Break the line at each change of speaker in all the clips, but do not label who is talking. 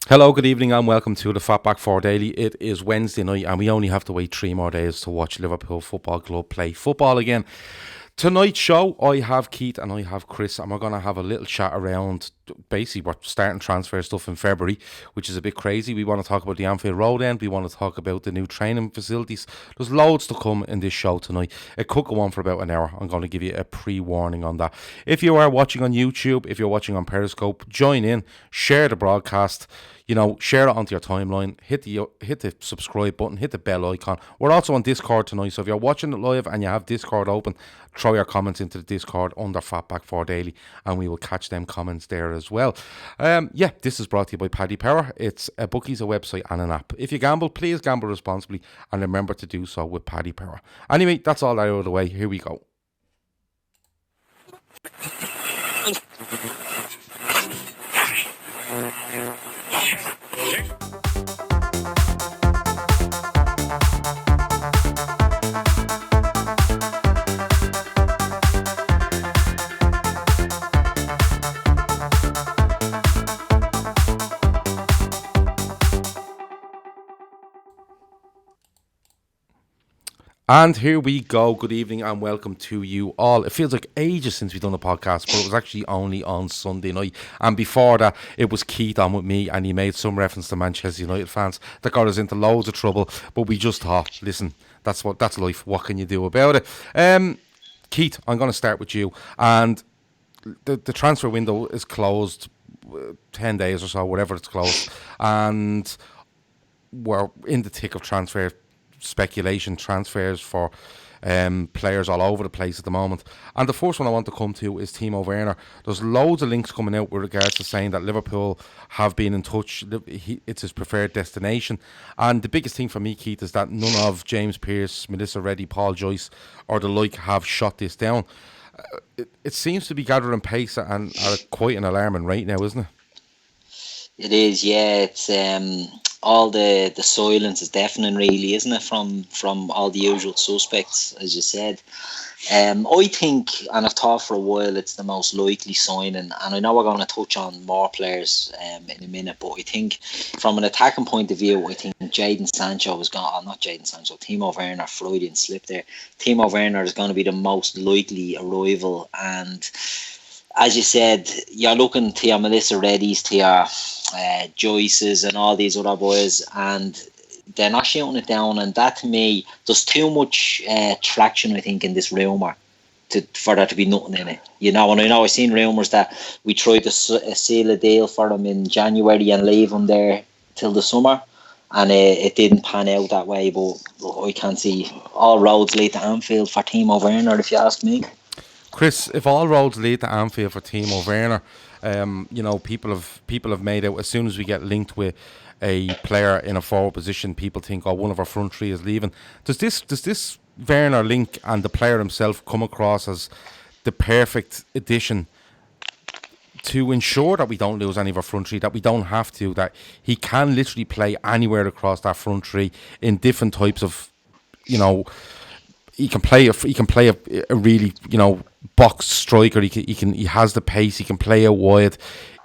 Hello, good evening, and welcome to the Fatback 4 Daily. It is Wednesday night, and we only have to wait 3 more days to watch Liverpool Football Club play football again. Tonight's show, I have Keith and I have Chris, and we're going to have a little chat around. Basically, we're starting transfer stuff in February, which is a bit crazy. We want to talk about the Anfield Road end. We want to talk about the new training facilities. There's loads to come in this show tonight. It could go on for about an hour. I'm going to give you a pre-warning on that. If you are watching on YouTube, if you're watching on Periscope, join in, share the broadcast. Share it onto your timeline. Hit the subscribe button. Hit the bell icon. We're also on Discord tonight, so if you're watching it live and you have Discord open, throw your comments into the Discord under Fatback 4 Daily, and we will catch them comments there as well. This is brought to you by Paddy Power. It's a bookies, a website, and an app. If you gamble, please gamble responsibly, and remember to do so with Paddy Power. Anyway, that's all out of the way. Here we go. And here we go. Good evening and welcome to you all. It feels like ages since we've done a podcast, but it was actually only on Sunday night. And before that, it was Keith on with me, and he made some reference to Manchester United fans that got us into loads of trouble. But we just thought, listen, that's life. What can you do about it? Keith, I'm going to start with you. And the transfer window is closed 10 days or so, whatever it's closed. And we're in the thick of speculation transfers for players all over the place at the moment. And the first one I want to come to is Timo Werner. There's loads of links coming out with regards to saying that Liverpool have been in touch. It's his preferred destination. And the biggest thing for me, Keith, is that none of James Pearce, Melissa Reddy, Paul Joyce or the like have shot this down. It seems to be gathering pace and at quite an alarming rate now, isn't it?
It is, yeah. It's all the silence is deafening, really, isn't it? From all the usual suspects, as you said. I think, and I've thought for a while, it's the most likely signing. And I know we're going to touch on more players in a minute, but I think from an attacking point of view, I think Jadon Sancho was going. Oh, not Jadon Sancho. Timo Werner, Freudian slip there. Timo Werner is going to be the most likely arrival, and as you said, you're looking to your Melissa Reddy's, to your Joyce's and all these other boys, and they're not shooting it down. And that, to me, there's too much traction, I think, in this rumour for there to be nothing in it. And I know I've seen rumours that we tried to seal a deal for them in January and leave them there till the summer, and it didn't pan out that way. But I can't see all roads lead to Anfield for Timo Werner, if you ask me.
Chris, if all roads lead to Anfield for Timo Werner, people have made out as soon as we get linked with a player in a forward position, people think, oh, one of our front three is leaving. Does this Werner link and the player himself come across as the perfect addition to ensure that we don't lose any of our front three, that we don't have to, that he can literally play anywhere across that front three in different types of, he can play a really box striker. He has the pace. He can play out wide.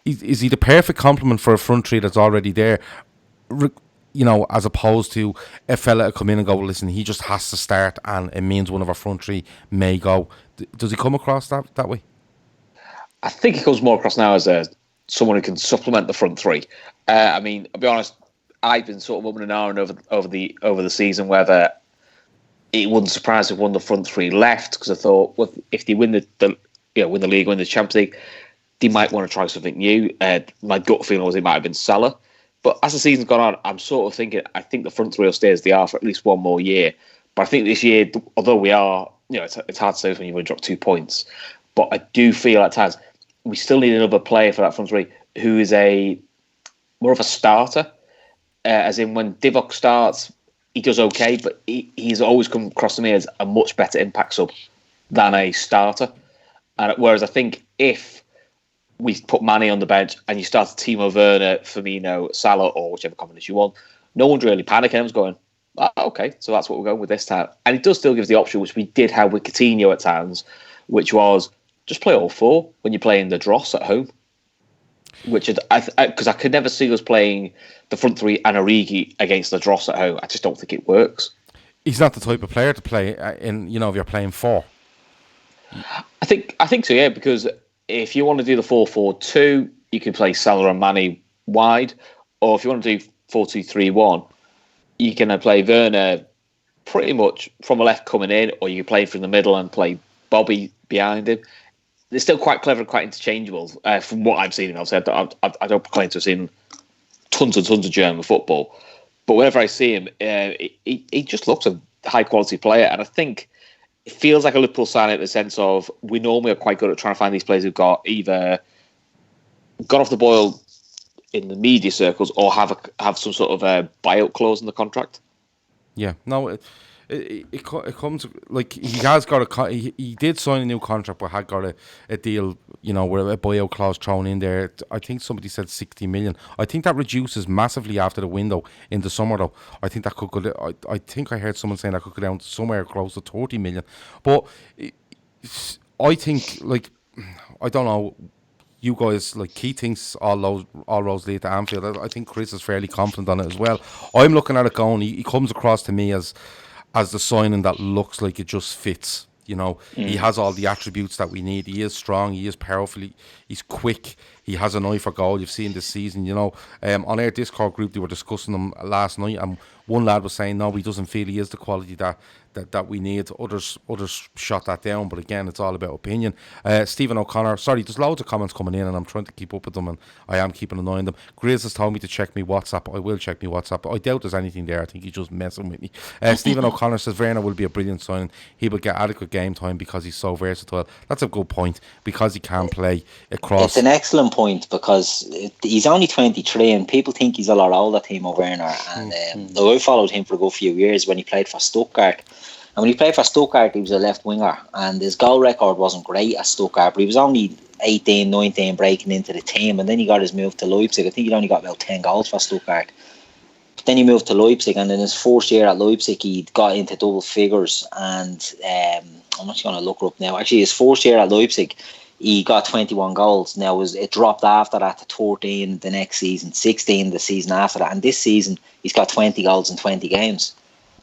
Is he the perfect complement for a front three that's already there? As opposed to a fella to come in and go, listen, he just has to start, and it means one of our front three may go. Does he come across that way?
I think he comes more across now as someone who can supplement the front three. I'll be honest, I've been sort of umming and ahhing over the season whether it wouldn't surprise if one of the front three left, because I thought, well, if they win the league, win the Champions League, they might want to try something new. My gut feeling was it might have been Salah, but as the season's gone on, I'm sort of thinking I think the front three will stay as they are for at least one more year. But I think this year, although we are, it's hard to say when you've only dropped 2 points, but I do feel at times we still need another player for that front three who is more of a starter, as in when Divock starts, he does okay, but he's always come across to me as a much better impact sub than a starter. And whereas I think if we put Manny on the bench and you start Timo Werner, Firmino, Salah, or whichever combination you want, no one's really panicking. Everyone's going, okay, so that's what we're going with this time. And it does still give the option, which we did have with Coutinho at times, which was just play all four when you're playing the Dross at home. which because I could never see us playing the front three and Origi against the Dross at home. I just don't think it works.
He's not the type of player to play in. If you're playing 4.
I think so, yeah. Because if you want to do the 4-4-2, you can play Salah and Mane wide, or if you want to do 4-2-3-1, you can play Werner pretty much from the left coming in, or you can play from the middle and play Bobby behind him. They're still quite clever and quite interchangeable from what I've seen. I don't proclaim to have seen tons and tons of German football, but whenever I see him, he just looks a high quality player, and I think it feels like a Liverpool signing in the sense of we normally are quite good at trying to find these players who've got either got off the boil in the media circles or have some sort of a buyout clause in the contract.
Yeah, no, it comes like he has got he did sign a new contract, but had got a deal, with a buyout clause thrown in there. I think somebody said 60 million. I think that reduces massively after the window in the summer, though. I think that could go. I think I heard someone saying that could go down to somewhere close to 30 million. But I think, I don't know. You guys, Keith thinks all roads lead to Anfield. I think Chris is fairly confident on it as well. I'm looking at it going, he comes across to me as the signing that looks like it just fits. He has all the attributes that we need. He is strong, he is powerful, he's quick, he has an eye for goal. You've seen this season, on our Discord group, they were discussing him last night, and one lad was saying, no, he doesn't feel he is the quality that we need. Others shot that down, but again, it's all about opinion. Stephen O'Connor, sorry, there's loads of comments coming in, and I'm trying to keep up with them, and I am keeping an eye on them. Grizz has told me to check me WhatsApp. I will check me WhatsApp. I doubt there's anything there. I think he's just messing with me. Stephen O'Connor says Werner will be a brilliant signing. He will get adequate game time because he's so versatile. That's a good point, because he can play across.
It's an excellent point, because he's only 23 and people think he's a lot older, Timo Werner, and I followed him for a good few years when he played for Stuttgart. And when he played for Stuttgart, he was a left winger, and his goal record wasn't great at Stuttgart, but he was only 18, 19 breaking into the team, and then he got his move to Leipzig. I think he only got about 10 goals for Stuttgart. But then he moved to Leipzig, and in his first year at Leipzig, he got into double figures, and I'm not going to look her up now. Actually, his first year at Leipzig, he got 21 goals. Now, it dropped after that to 13 the next season, 16 the season after that, and this season, he's got 20 goals in 20 games.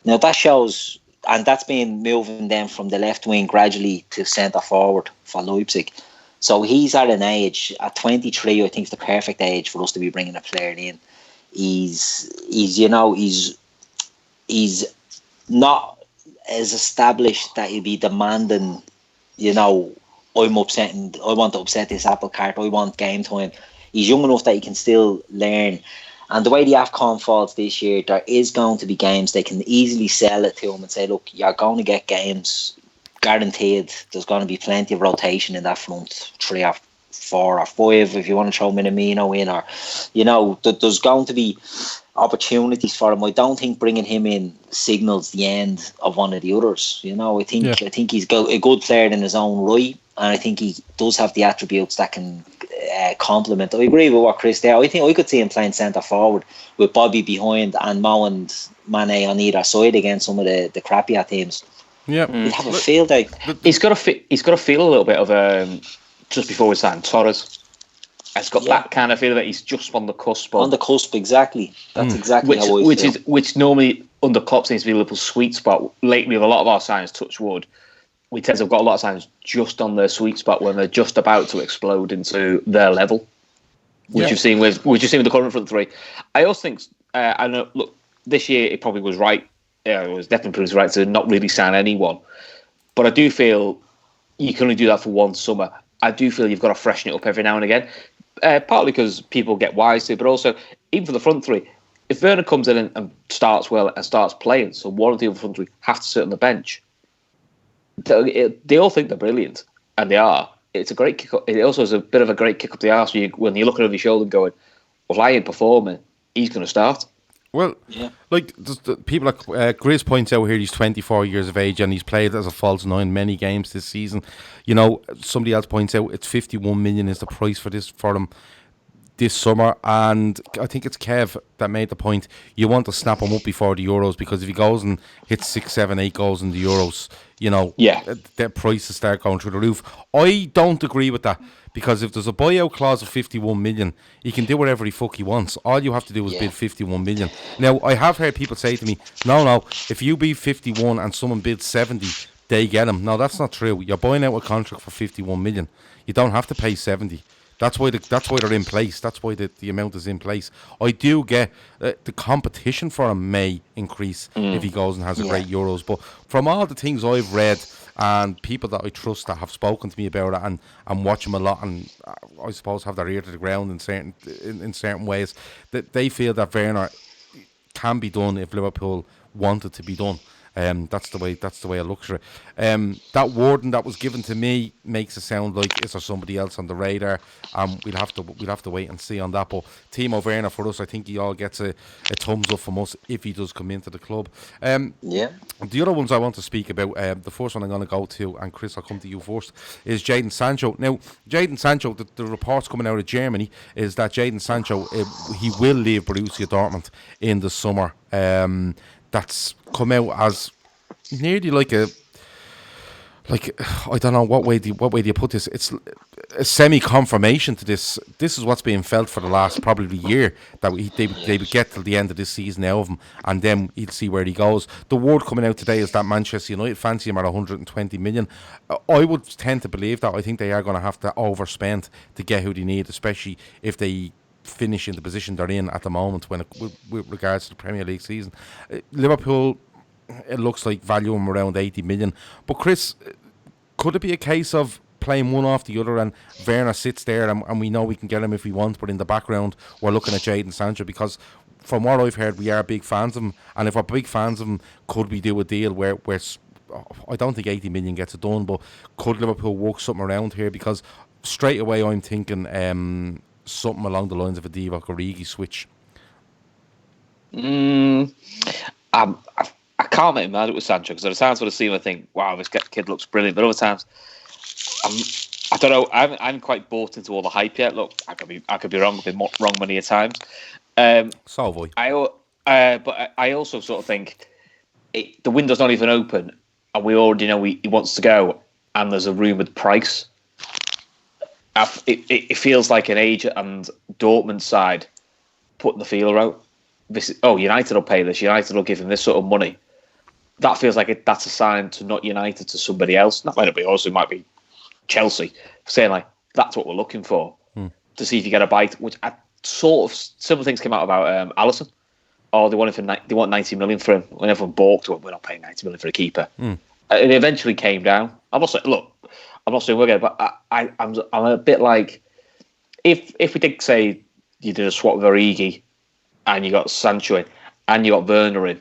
Now, that shows... And that's been moving them from the left wing gradually to centre forward for Leipzig. So he's at an age, at 23, I think it's the perfect age for us to be bringing a player in. He's not as established that he'll be demanding, I'm upsetting, I want to upset this apple cart, I want game time. He's young enough that he can still learn. And the way the AFCON falls this year, there is going to be games they can easily sell it to him and say, look, you're going to get games guaranteed. There's going to be plenty of rotation in that front 3 or 4 or 5 if you want to throw Minamino in, or there's going to be opportunities for him. I don't think bringing him in signals the end of one of the others. I think he's a good player in his own right, and I think he does have the attributes that can complement. I agree with what Chris there. I think I could see him playing centre forward with Bobby behind and Mo and Mane on either side against some of the crappier teams.
Yeah,
he'd have a field out.
He's got to feel a little bit of just before we signed Torres. It's got that kind of feel that he's just on the cusp.
On the cusp, exactly. That's exactly how I feel.
Which normally under Klopp seems to be a little sweet spot. Lately, with a lot of our signs, touch wood, we tend to have got a lot of signs just on their sweet spot when they're just about to explode into their level. Which you've seen with the current front three. I also think I know. Look, this year it probably was right. It was definitely proved right to not really sign anyone. But I do feel you can only do that for one summer. I do feel you've got to freshen it up every now and again. Partly because people get wise to it, but also even for the front three, if Werner comes in and starts well and starts playing, so one of the other front three have to sit on the bench. They all think they're brilliant, and they are. It's a great kick up. It also is a bit of a great kick up the arse when you're looking over your shoulder and going, "Well, if I ain't performing, he's going to start."
Well, people like Grizz points out here, he's 24 years of age and he's played as a false nine many games this season. Somebody else points out it's 51 million is the price for him. this summer, and I think it's Kev that made the point. You want to snap him up before the Euros, because if he goes and hits 6, 7, 8 goals in the Euros, their prices start going through the roof. I don't agree with that, because if there's a buyout clause of 51 million, he can do whatever the fuck he wants. All you have to do is bid 51 million. Now, I have heard people say to me, no, if you bid 51 and someone bids 70, they get him. No, that's not true. You're buying out a contract for 51 million. You don't have to pay 70. That's why they're in place. That's why the amount is in place. I do get the competition for him may increase if he goes and has a great Euros. But from all the things I've read and people that I trust that have spoken to me about it and watch him a lot, and I suppose have their ear to the ground in certain ways, that they feel that Werner can be done if Liverpool wanted to be done. That's the way I look at it. That wording that was given to me makes it sound like, is there somebody else on the radar? We'll have to wait and see on that. But Timo Werner, for us, I think he all gets a thumbs up from us if he does come into the club. The other ones I want to speak about, the first one I'm going to go to, and Chris, I'll come to you first, is Jadon Sancho. Now, Jadon Sancho, the reports coming out of Germany is that Jadon Sancho, he will leave Borussia Dortmund in the summer. That's come out as nearly like I don't know what way do you put this. It's a semi-confirmation to this. This is what's being felt for the last probably year, that they would get till the end of this season out of him, and then he'll see where he goes. The word coming out today is that Manchester United fancy him at 120 million. I would tend to believe that. I think they are going to have to overspend to get who they need, especially if they finish in the position they're in at the moment with regards to the Premier League season. Liverpool, it looks like value him around 80 million. But Chris, could it be a case of playing one off the other, and Werner sits there and we know we can get him if we want, but in the background we're looking at Jadon Sancho? Because from what I've heard, we are big fans of him, and if we're big fans of him, could we do a deal where I don't think 80 million gets it done, but could Liverpool work something around here? Because straight away I'm thinking something along the lines of a Divock Origi switch.
I can't make him mad with Sancho, because at times when I see him I think, wow, this kid looks brilliant, but other times I don't know, I haven't quite bought into all the hype yet. Look, I could be wrong. I've been wrong many a times.
So void.
But I also sort of think the window's not even open, and we already know he wants to go, and there's a rumoured price. It feels like an agent and Dortmund side putting the feeler out. United will pay this. United will give him this sort of money. That feels like that's a sign to not United, to somebody else. That might be also, it might be Chelsea, saying like, that's what we're looking for, to see if you get a bite. Which sort of similar things came out about Alisson. Oh, they want 90 million for him. When everyone balked, we're not paying 90 million for a keeper. It eventually came down. I'm not saying we're going, but I'm a bit like, if we did say you did a swap with Origi, and you got Sancho in, and you got Werner in,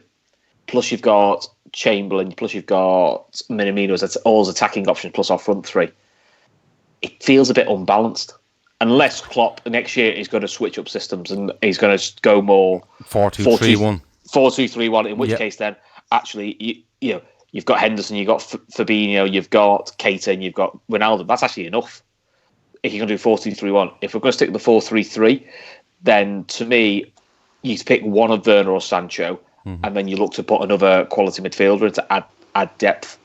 plus you've got Chamberlain, plus you've got Minamino as all his attacking options, plus our front three, it feels a bit unbalanced. Unless Klopp next year is going to switch up systems and he's going to go more
4-2-3-1.
4-2-3-1, in which case then actually you've got Henderson, you've got Fabinho, you've got Keita, and you've got Ronaldo. That's actually enough if you're going to do 4-2-3-1. If we're going to stick with the 4-3-3, then to me, you pick one of Werner or Sancho, and then you look to put another quality midfielder to add depth.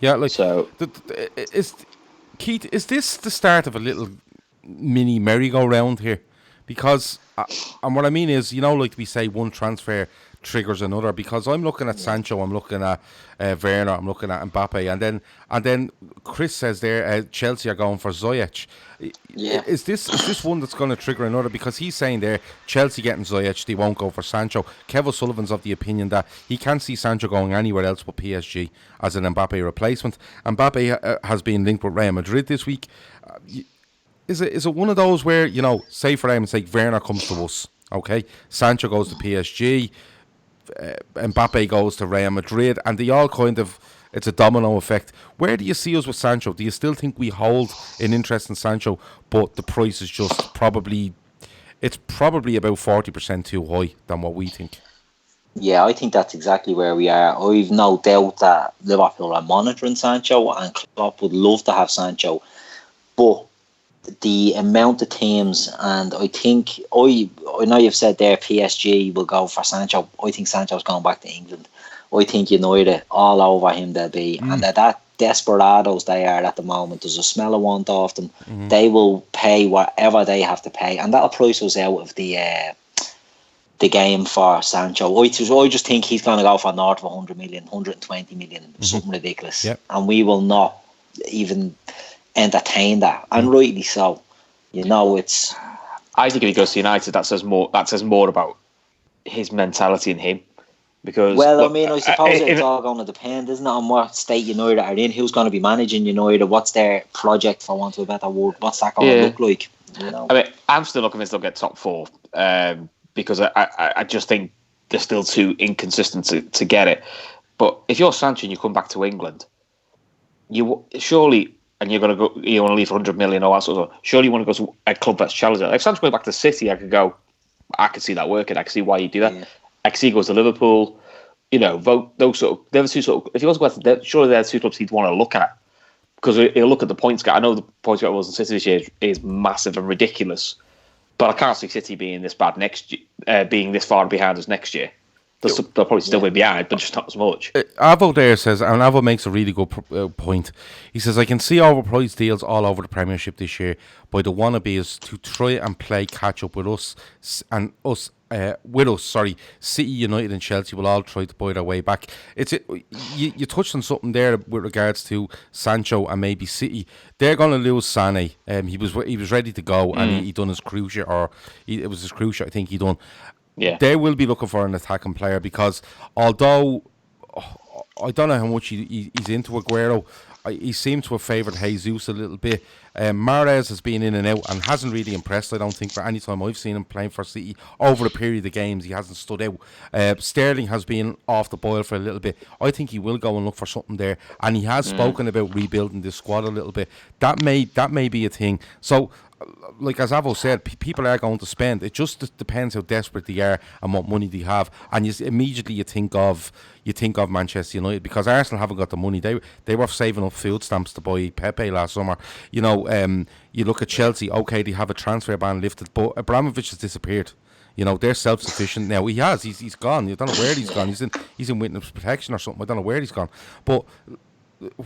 Yeah, like,
so
Keith, is this the start of a little mini merry-go-round here? Because, and what I mean is, like we say, one transfer triggers another, because I'm looking at Sancho, I'm looking at Werner, I'm looking at Mbappe, and then Chris says there Chelsea are going for Ziyech. Is this one that's going to trigger another? Because he's saying there Chelsea getting Ziyech, they won't go for Sancho. Kev O'Sullivan's of the opinion that he can't see Sancho going anywhere else but PSG as an Mbappe replacement. Mbappe has been linked with Real Madrid this week. Is it one of those where, say for argument's sake, Werner comes to us, okay, Sancho goes to PSG, Mbappe goes to Real Madrid, and they all kind of, it's a domino effect. Where do you see us with Sancho? Do you still think we hold an interest in Sancho, but the price is just probably about 40% too high than what we think?
Yeah, I think that's exactly where we are. I've no doubt that Liverpool are monitoring Sancho, and Klopp would love to have Sancho, but the amount of teams, and I think I know you've said there PSG will go for Sancho. I think Sancho's going back to England. I think United all over him they'll be, and that desperados they are at the moment. There's a smell of want off them. They will pay whatever they have to pay, and that'll price us out of the game for Sancho. I just think he's going to go for north of 100 million, 120 million, something ridiculous, and we will not even entertain that, and rightly so. It's.
I think if he goes to United, that says more. That says more about his mentality and him. Because
I suppose it's all going to depend, isn't it, on what state United are in, who's going to be managing United, what's their project, for want of a better word, what's that going to look like?
I mean, I'm still not convinced they'll get top 4 because I just think they're still too inconsistent to get it. But if you're Sancho and you come back to England, you surely. And you're going to go. You want to leave for 100 million or that sort of stuff. Surely you want to go to a club that's challenging. If Sancho goes back to City, I could see that working. I could see why you do that. Yeah. I could see he goes to Liverpool. Those sort of. They're the two sort of. If he wants to go to, surely they're the two clubs he'd want to look at, because he'll look at the points gap. I know the points gap was in City this year is massive and ridiculous, but I can't see City being this bad next year, being this far behind us next year. They'll probably still be behind, but just not as much.
Avo there says, and Avo makes a really good point. He says, I can see overpriced deals all over the Premiership this year by the wannabes to try and play catch up with us. City, United and Chelsea will all try to buy their way back. You touched on something there with regards to Sancho and maybe City. They're going to lose Sané. He was ready to go, and he done his cruciate, it was his cruciate, I think he done.
Yeah,
they will be looking for an attacking player, because although I don't know how much he's into Aguero, he seemed to have favoured Jesus a little bit. Mahrez has been in and out and hasn't really impressed, I don't think, for any time I've seen him playing for City. Over the period of games, he hasn't stood out. Sterling has been off the boil for a little bit. I think he will go and look for something there, and he has spoken about rebuilding this squad a little bit. That may be a thing. So, like as Avo said, people are going to spend. It just depends how desperate they are and what money they have. And immediately you think of Manchester United, because Arsenal haven't got the money. They were saving up food stamps to buy Pepe last summer. You look at Chelsea. Okay, they have a transfer ban lifted, but Abramovich has disappeared. They're self-sufficient now. He's gone. You don't know where he's gone. He's in witness protection or something. I don't know where he's gone. But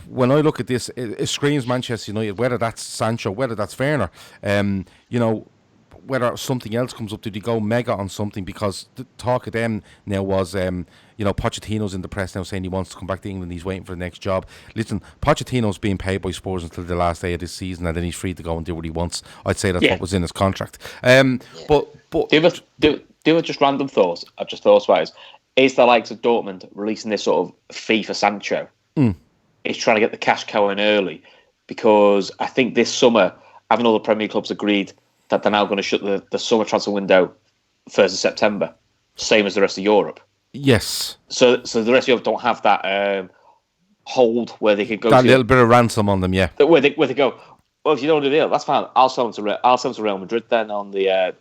when I look at this, it screams Manchester United, whether that's Sancho, whether that's Werner, whether something else comes up. Did he go mega on something? Because the talk of them now was, Pochettino's in the press now saying he wants to come back to England. He's waiting for the next job. Listen, Pochettino's being paid by Spurs until the last day of this season, and then he's free to go and do what he wants. I'd say that's what was in his contract. But
do just random thoughts. I've just thought about is the likes of Dortmund releasing this sort of fee for Sancho? Is trying to get the cash cow in early, because I think this summer, having all the Premier clubs agreed that they're now going to shut the summer transfer window 1st of September, same as the rest of Europe.
Yes.
So the rest of Europe don't have that hold where they could go
that little bit of ransom on them, yeah.
Where they go, well, if you don't do the deal, that's fine. I'll sell them to Real Madrid then on the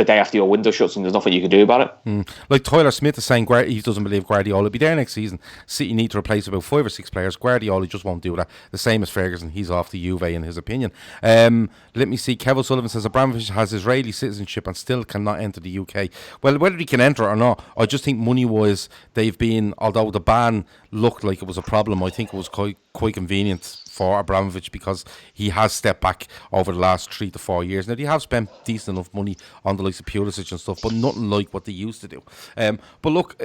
day after your window shuts, and there's nothing you can do about it.
Like Tyler Smith is saying, he doesn't believe Guardiola will be there next season. City need to replace about 5 or 6 players. Guardiola just won't do that. The same as Ferguson. He's off the Juve in his opinion. Let me see. Kevin Sullivan says Abramovich has Israeli citizenship and still cannot enter the UK. Well, whether he can enter or not, I just think money-wise, they've been, although the ban looked like it was a problem, I think it was quite convenient for Abramovich, because he has stepped back over the last 3 to 4 years. Now, they have spent decent enough money on the likes of Pulisic and stuff, but nothing like what they used to do. But look,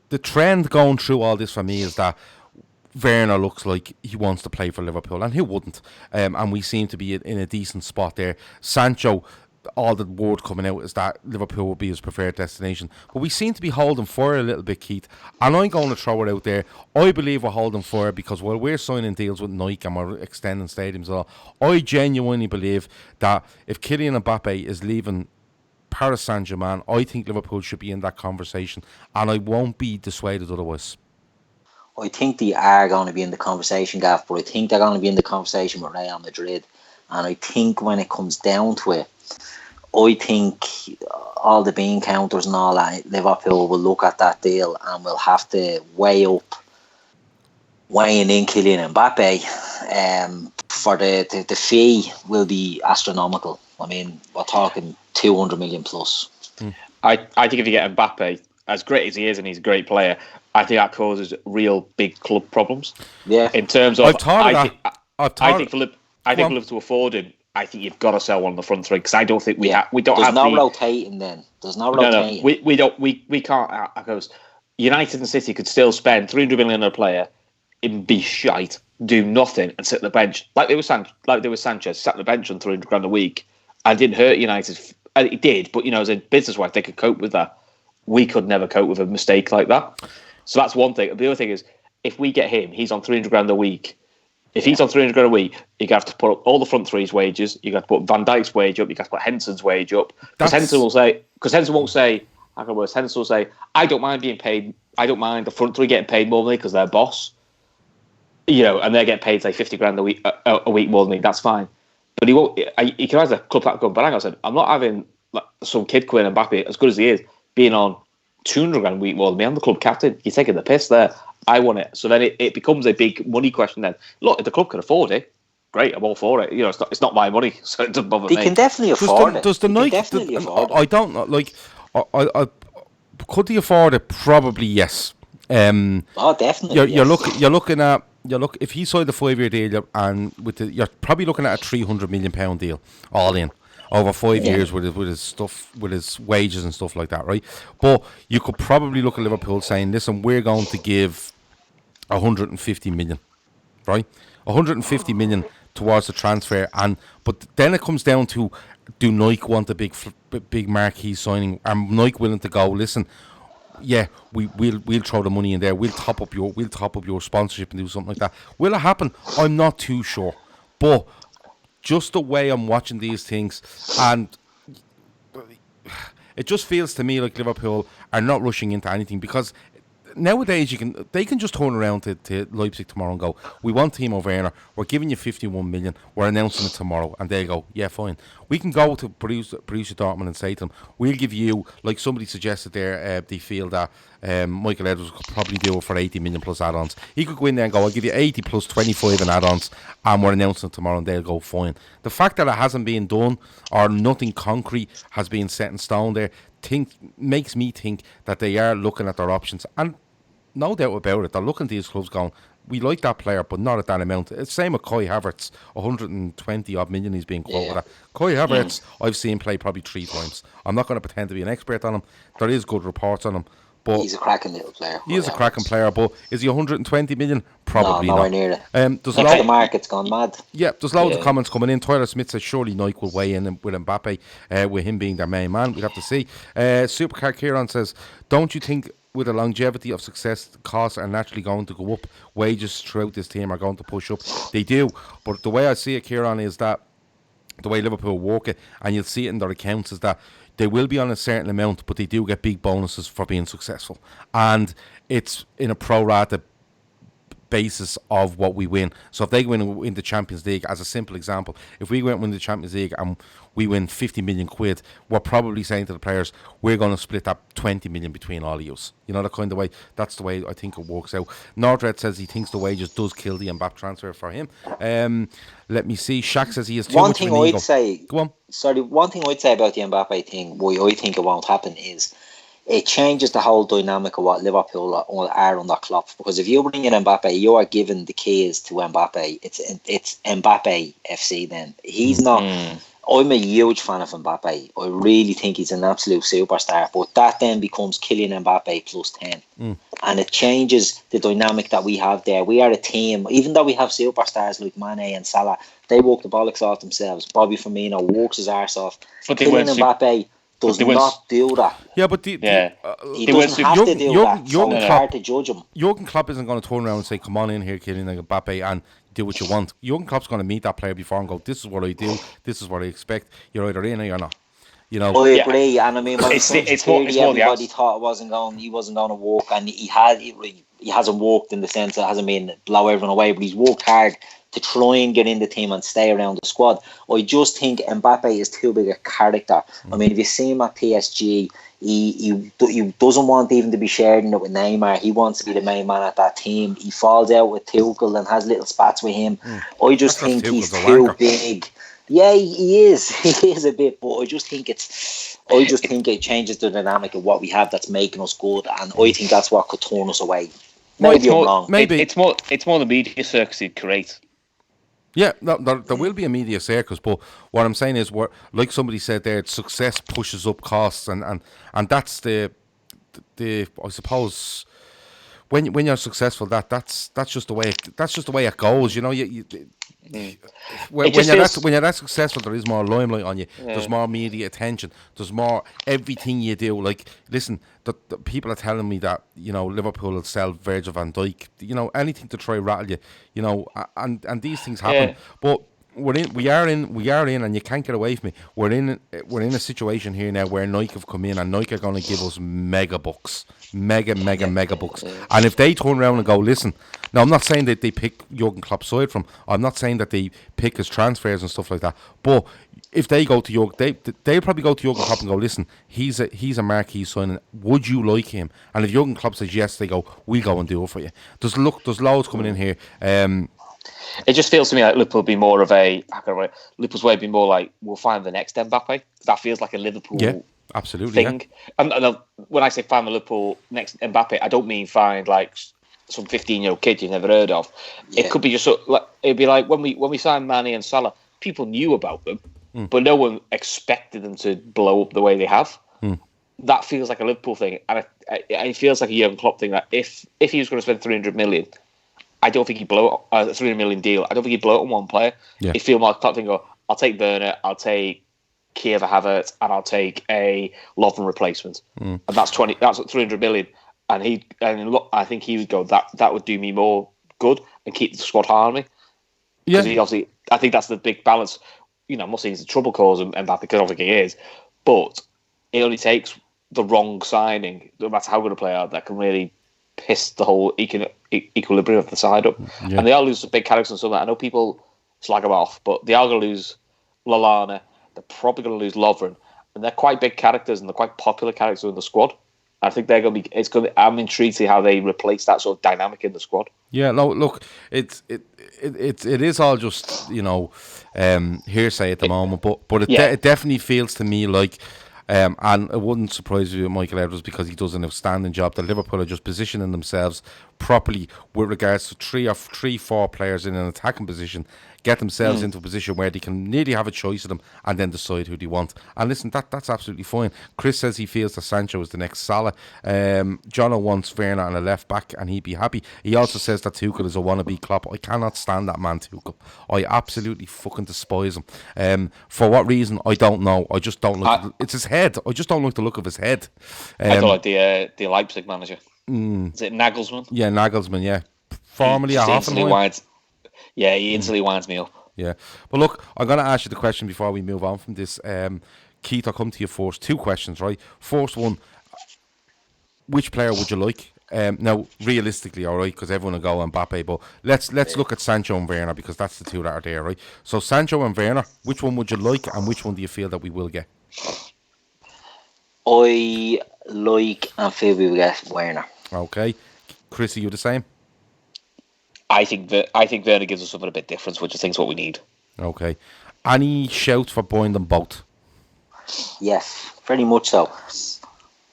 the trend going through all this for me is that Werner looks like he wants to play for Liverpool, and who wouldn't? And we seem to be in a decent spot there. Sancho, all the word coming out is that Liverpool will be his preferred destination, but we seem to be holding fire a little bit, Keith, and I'm going to throw it out there. I believe we're holding fire because while we're signing deals with Nike and we're extending stadiums and all, I genuinely believe that if Kylian Mbappe is leaving Paris Saint-Germain, I think Liverpool should be in that conversation, and I won't be dissuaded otherwise.
I think they are going to be in the conversation, Gav, but I think they're going to be in the conversation with Real Madrid, and I think when it comes down to it, I think all the bean counters and all that, Liverpool will look at that deal and will have to weighing in Kylian Mbappe for the fee will be astronomical. I mean, we're talking 200 million plus.
I think if you get Mbappe, as great as he is, and he's a great player, I think that causes real big club problems.
Yeah.
In terms of,
I
think for Liverpool to afford him, I think you've got to sell one of the front three, because I don't think we don't
There's
have
no rotating then. There's no rotating.
No, we can't. Because United and City could still spend 300 million on a player and be shite, do nothing, and sit on the bench like they were Sanchez, sat on the bench on 300 grand a week, and didn't hurt United. And it did, but as a business wise, they could cope with that. We could never cope with a mistake like that. So that's one thing. The other thing is, if we get him, he's on 300 grand a week. If he's on 300 grand a week, you have to put up all the front three's wages. You got to put Van Dijk's wage up. You got to put Henson's wage up. Because Henson will say, Henson will say, I don't mind being paid. I don't mind the front three getting paid more than me because they're boss. And they get paid say 50 grand a week more than me. That's fine. But he won't. He can have a club that good. But hang on, I said, I'm not having some kid coming Mbappe, as good as he is, being on 200 grand a week more than me. I'm the club captain. You're taking the piss there. I want it. So then it becomes a big money question then. Look, if the club can afford it, great, I'm all for it. It's not my money, so it doesn't bother me.
They can definitely afford it.
Does the Nike... I don't know, could they afford it? Probably, yes.
Definitely.
You're looking at if he signed a 5-year deal, and you're probably looking at a £300 million deal, all in, over 5 years with his wages and stuff like that, right? But you could probably look at Liverpool saying, listen, we're going to give 150 million, right? 150 million towards the transfer, but then it comes down to, do Nike want a big marquee signing? Are Nike willing to go, listen, yeah, we'll throw the money in there, we'll top up your sponsorship and do something like that? Will it happen? I'm not too sure, but just the way I'm watching these things, and it just feels to me like Liverpool are not rushing into anything, because nowadays they can just turn around to Leipzig tomorrow and go, we want Timo Werner, we're giving you 51 million, we're announcing it tomorrow, and they go, yeah, fine. We can go to Borussia Dortmund and say to them, we'll give you, like somebody suggested there, they feel that Michael Edwards could probably do it for 80 million plus add-ons. He could go in there and go, I'll give you 80 plus 25 in add-ons, and we're announcing it tomorrow, and they'll go, fine. The fact that it hasn't been done, or nothing concrete has been set in stone there, makes me think that they are looking at their options. And no doubt about it, they're looking at these clubs going, we like that player, but not at that amount. It's same with Kai Havertz, 120 odd million he's being quoted at. Kai Havertz, I've seen play probably 3 times. I'm not going to pretend to be an expert on him. There is good reports on him, but
he's a cracking little player.
He is a cracking player, but is he 120 million? Probably
nowhere
not.
Near it. The market's gone mad.
Yeah, there's loads of comments coming in. Tyler Smith says surely Nike will weigh in with Mbappe, with him being their main man. We'll have to see. Supercar Kieran says, don't you think with the longevity of success, costs are naturally going to go up? Wages throughout this team are going to push up. They do, but the way I see it, Kieran, is that the way Liverpool work it, and you'll see it in their accounts, is that they will be on a certain amount, but they do get big bonuses for being successful, and it's in a pro rata basis of what we win. So if they win the Champions League, as a simple example, if we win the Champions League and we win 50 million quid, we're probably saying to the players, we're going to split that 20 million between all of you. You know, the kind of way, that's the way I think it works out. Nordred says he thinks the wages does kill the Mbappe transfer for him. Let me see. Shaq says he has too much of an ego. Go on.
Sorry, one thing I'd say about the Mbappe thing, why I think it won't happen, is it changes the whole dynamic of what Liverpool are under Klopp. Because if you bring in Mbappe, you are giving the keys to Mbappe. It's Mbappe FC then. He's not... I'm a huge fan of Mbappe. I really think he's an absolute superstar. But that then becomes Kylian Mbappe plus 10. And it changes the dynamic that we have there. We are a team. Even though we have superstars like Mane and Salah, they walk the bollocks off themselves. Bobby Firmino walks his arse off. But Kylian Mbappe does not do that.
Yeah, but
he doesn't have to do that. So it's hard to judge him.
Jurgen Klopp isn't going to turn around and say, come on in here, Kylian Mbappe, and do what you want. Jurgen Klopp's going to meet that player before and go, this is what I do, this is what I expect. You're either in or you're not. You know,
I agree, and I mean, when everybody thought he wasn't going to work, and he hasn't worked in the sense that it hasn't been blow everyone away, but he's worked hard to try and get in the team and stay around the squad. I just think Mbappe is too big a character. I mean, if you see him at PSG, He doesn't want even to be sharing it with Neymar. He wants to be the main man at that team. He falls out with Tuchel and has little spats with him. I just think he's too big. Yeah, he is. He is a bit, but I just think it changes the dynamic of what we have that's making us good, and I think that's what could turn us away. Maybe I'm wrong.
Maybe it's more the media circus he'd create.
Yeah, no, there will be a media circus, but what I'm saying is, like somebody said there, success pushes up costs, and that's the I suppose when you're successful, that's just the way it goes. You know, when you're that successful, there is more limelight on you. Yeah. There's more media attention. There's more everything you do. Like, listen, the people are telling me that, you know, Liverpool will sell Virgil van Dijk. You know, anything to try rattle you. You know, and these things happen. Yeah. But we are in, and you can't get away from it. We're in a situation here now where Nike have come in, and Nike are going to give us mega bucks, mega bucks. And if they turn around and go, listen, now I'm not saying that they pick Jurgen Klopp's side from. I'm not saying that they pick his transfers and stuff like that. But if they go to Jurgen, they'll probably go to Jurgen Klopp and go, listen, he's a marquee signing. Would you like him? And if Jurgen Klopp says yes, they go, we'll go and do it for you. There's loads coming in here.
It just feels to me like Liverpool would be more of a... Liverpool's way would be more like, we'll find the next Mbappe. That feels like a Liverpool thing. Yeah. And when I say find the Liverpool next Mbappe, I don't mean find like some 15-year-old kid you've never heard of. Yeah. It could be just... it'd be like when we signed Mane and Salah, people knew about them, but no one expected them to blow up the way they have. That feels like a Liverpool thing. And it feels like a Jurgen Klopp thing that if he was going to spend 300 million... I don't think he'd blow it, a $300 million deal. I don't think he'd blow it on one player. Yeah. He'd feel like Klopp think, I'll take Werner, I'll take Kiev Havertz, and I'll take a Lovren replacement. And that's 300 million. And I think he would go, that would do me more good and keep the squad harmony. Yeah. I think that's the big balance. You know, I'm not saying he's a trouble cause and Mbappe, because I don't think he is, but it only takes the wrong signing, no matter how good a player, that can really piss the whole equilibrium of the side up. Yeah. And they are losing some big characters and some of that. I know people slag them off, but they are going to lose Lallana. They're probably going to lose Lovren. And they're quite big characters, and they're quite popular characters in the squad. I think they're going to be... I'm intrigued to see how they replace that sort of dynamic in the squad.
Yeah, no, look, it is all just, you know, hearsay at the moment, but it definitely feels to me like... and it wouldn't surprise you, Michael Edwards, because he does an outstanding job. That Liverpool are just positioning themselves properly with regards to 4 players in an attacking position, get themselves into a position where they can nearly have a choice of them and then decide who they want. And listen, that's absolutely fine. Chris says he feels that Sancho is the next Salah. Jono wants Werner on a left back and he'd be happy. He also says that Tuchel is a wannabe Klopp. I cannot stand that man, Tuchel. I absolutely fucking despise him. For what reason, I don't know. I just don't like it's his head. I just don't like the look of his head.
I don't like the Leipzig manager. Is it Nagelsmann?
Yeah, Nagelsmann, yeah. Formerly at Hoffenheim.
Yeah, he instantly winds me up.
Yeah. But look, I'm going to ask you the question before we move on from this. Keith, I'll come to you first. 2 questions, right? First one, which player would you like? Now, realistically, all right, because everyone will go Mbappe, but let's look at Sancho and Werner, because that's the 2 that are there, right? So Sancho and Werner, which one would you like, and which one do you feel that we will get?
I like and feel we will get Werner.
Okay. Chris, are you the same?
I think Werner gives us something a bit different, which I think is what we need.
Okay. Any shouts for buying them both?
Yes, very much so.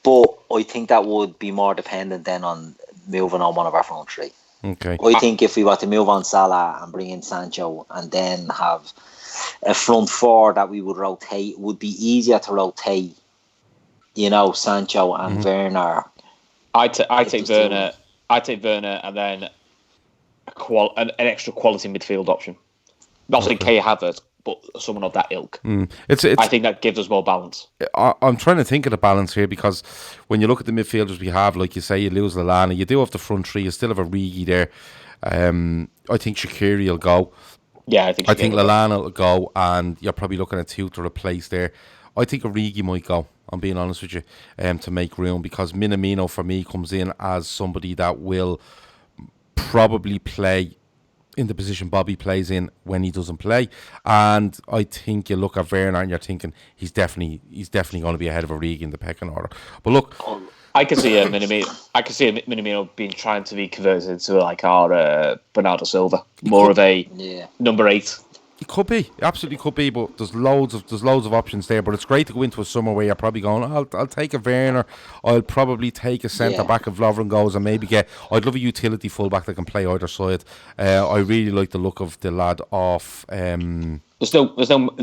But I think that would be more dependent then on moving on one of our front 3.
Okay.
I think if we were to move on Salah and bring in Sancho and then have a front 4 that we would rotate, it would be easier to rotate, you know, Sancho and Werner.
I take Werner and then an extra quality midfield option. Not saying K Havertz, but someone of that ilk. I think that gives us more balance.
I'm trying to think of the balance here, because when you look at the midfielders we have, like you say, you lose Lallana, you do have the front 3, you still have a Origi there. I think Shaqiri will go.
Yeah, I think
Lallana will go, and you're probably looking at 2 to replace there. I think Origi might go, I'm being honest with you, to make room, because Minamino for me comes in as somebody that will probably play in the position Bobby plays in when he doesn't play. And I think you look at Werner and you're thinking he's definitely going to be ahead of Origi in the pecking order. But look,
I can see Minamino being trying to be converted into like our Bernardo Silva, more of a number 8.
It could be, absolutely could be, but there's loads of options there. But it's great to go into a summer where you're probably going, I'll take a Werner, I'll probably take a centre back if Lovren goes, and maybe I'd love a utility fullback that can play either side. I really like the look of the lad off.
There's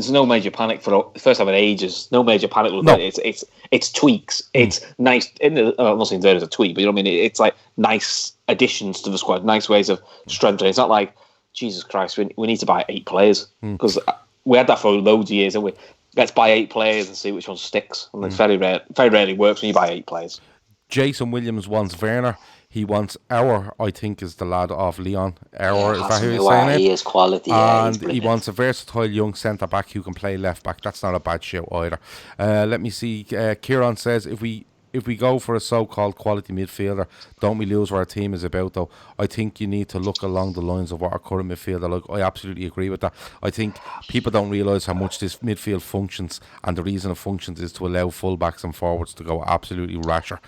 no major panic for the first time in ages. No major panic. No. It's tweaks. It's nice. I'm not saying there is a tweak, but you know what I mean. It's like nice additions to the squad, nice ways of strengthening. It's not like, Jesus Christ, we need to buy 8 players, because we had that for loads of years, didn't we? Let's buy 8 players and see which one sticks. And it's very rarely works when you buy 8 players.
Jason Williams wants Werner. He wants Our, I think, is the lad off Leon. Our, is that who he's saying it?
He is quality.
And he wants a versatile young centre back who can play left back. That's not a bad shout either. Let me see. Kieran says, if we go for a so-called quality midfielder, don't we lose what our team is about, though? I think you need to look along the lines of what our current midfielder like. I absolutely agree with that. I think people don't realise how much this midfield functions, and the reason it functions is to allow fullbacks and forwards to go absolutely rasher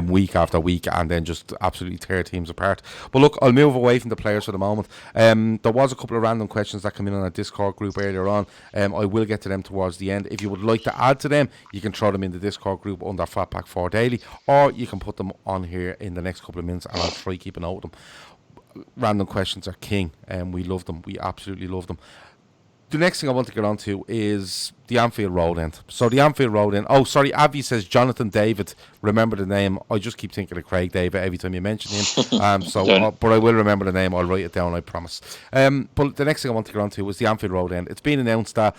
week after week, and then just absolutely tear teams apart. But look, I'll move away from the players for the moment. There was a couple of random questions that came in on our Discord group earlier on. I will get to them towards the end. If you would like to add to them, you can throw them in the Discord group under Fatback 4 Daily, or you can put them on here in the next couple of minutes, and I'll try keep an eye on them. Random questions are king, and we love them. We absolutely love them. The next thing I want to get on to is the Anfield Road end. So the Anfield Road end. Oh, sorry, Avi says Jonathan David. Remember the name. I just keep thinking of Craig David every time you mention him. But I will remember the name. I'll write it down, I promise. But the next thing I want to get on to was the Anfield Road end. It's been announced that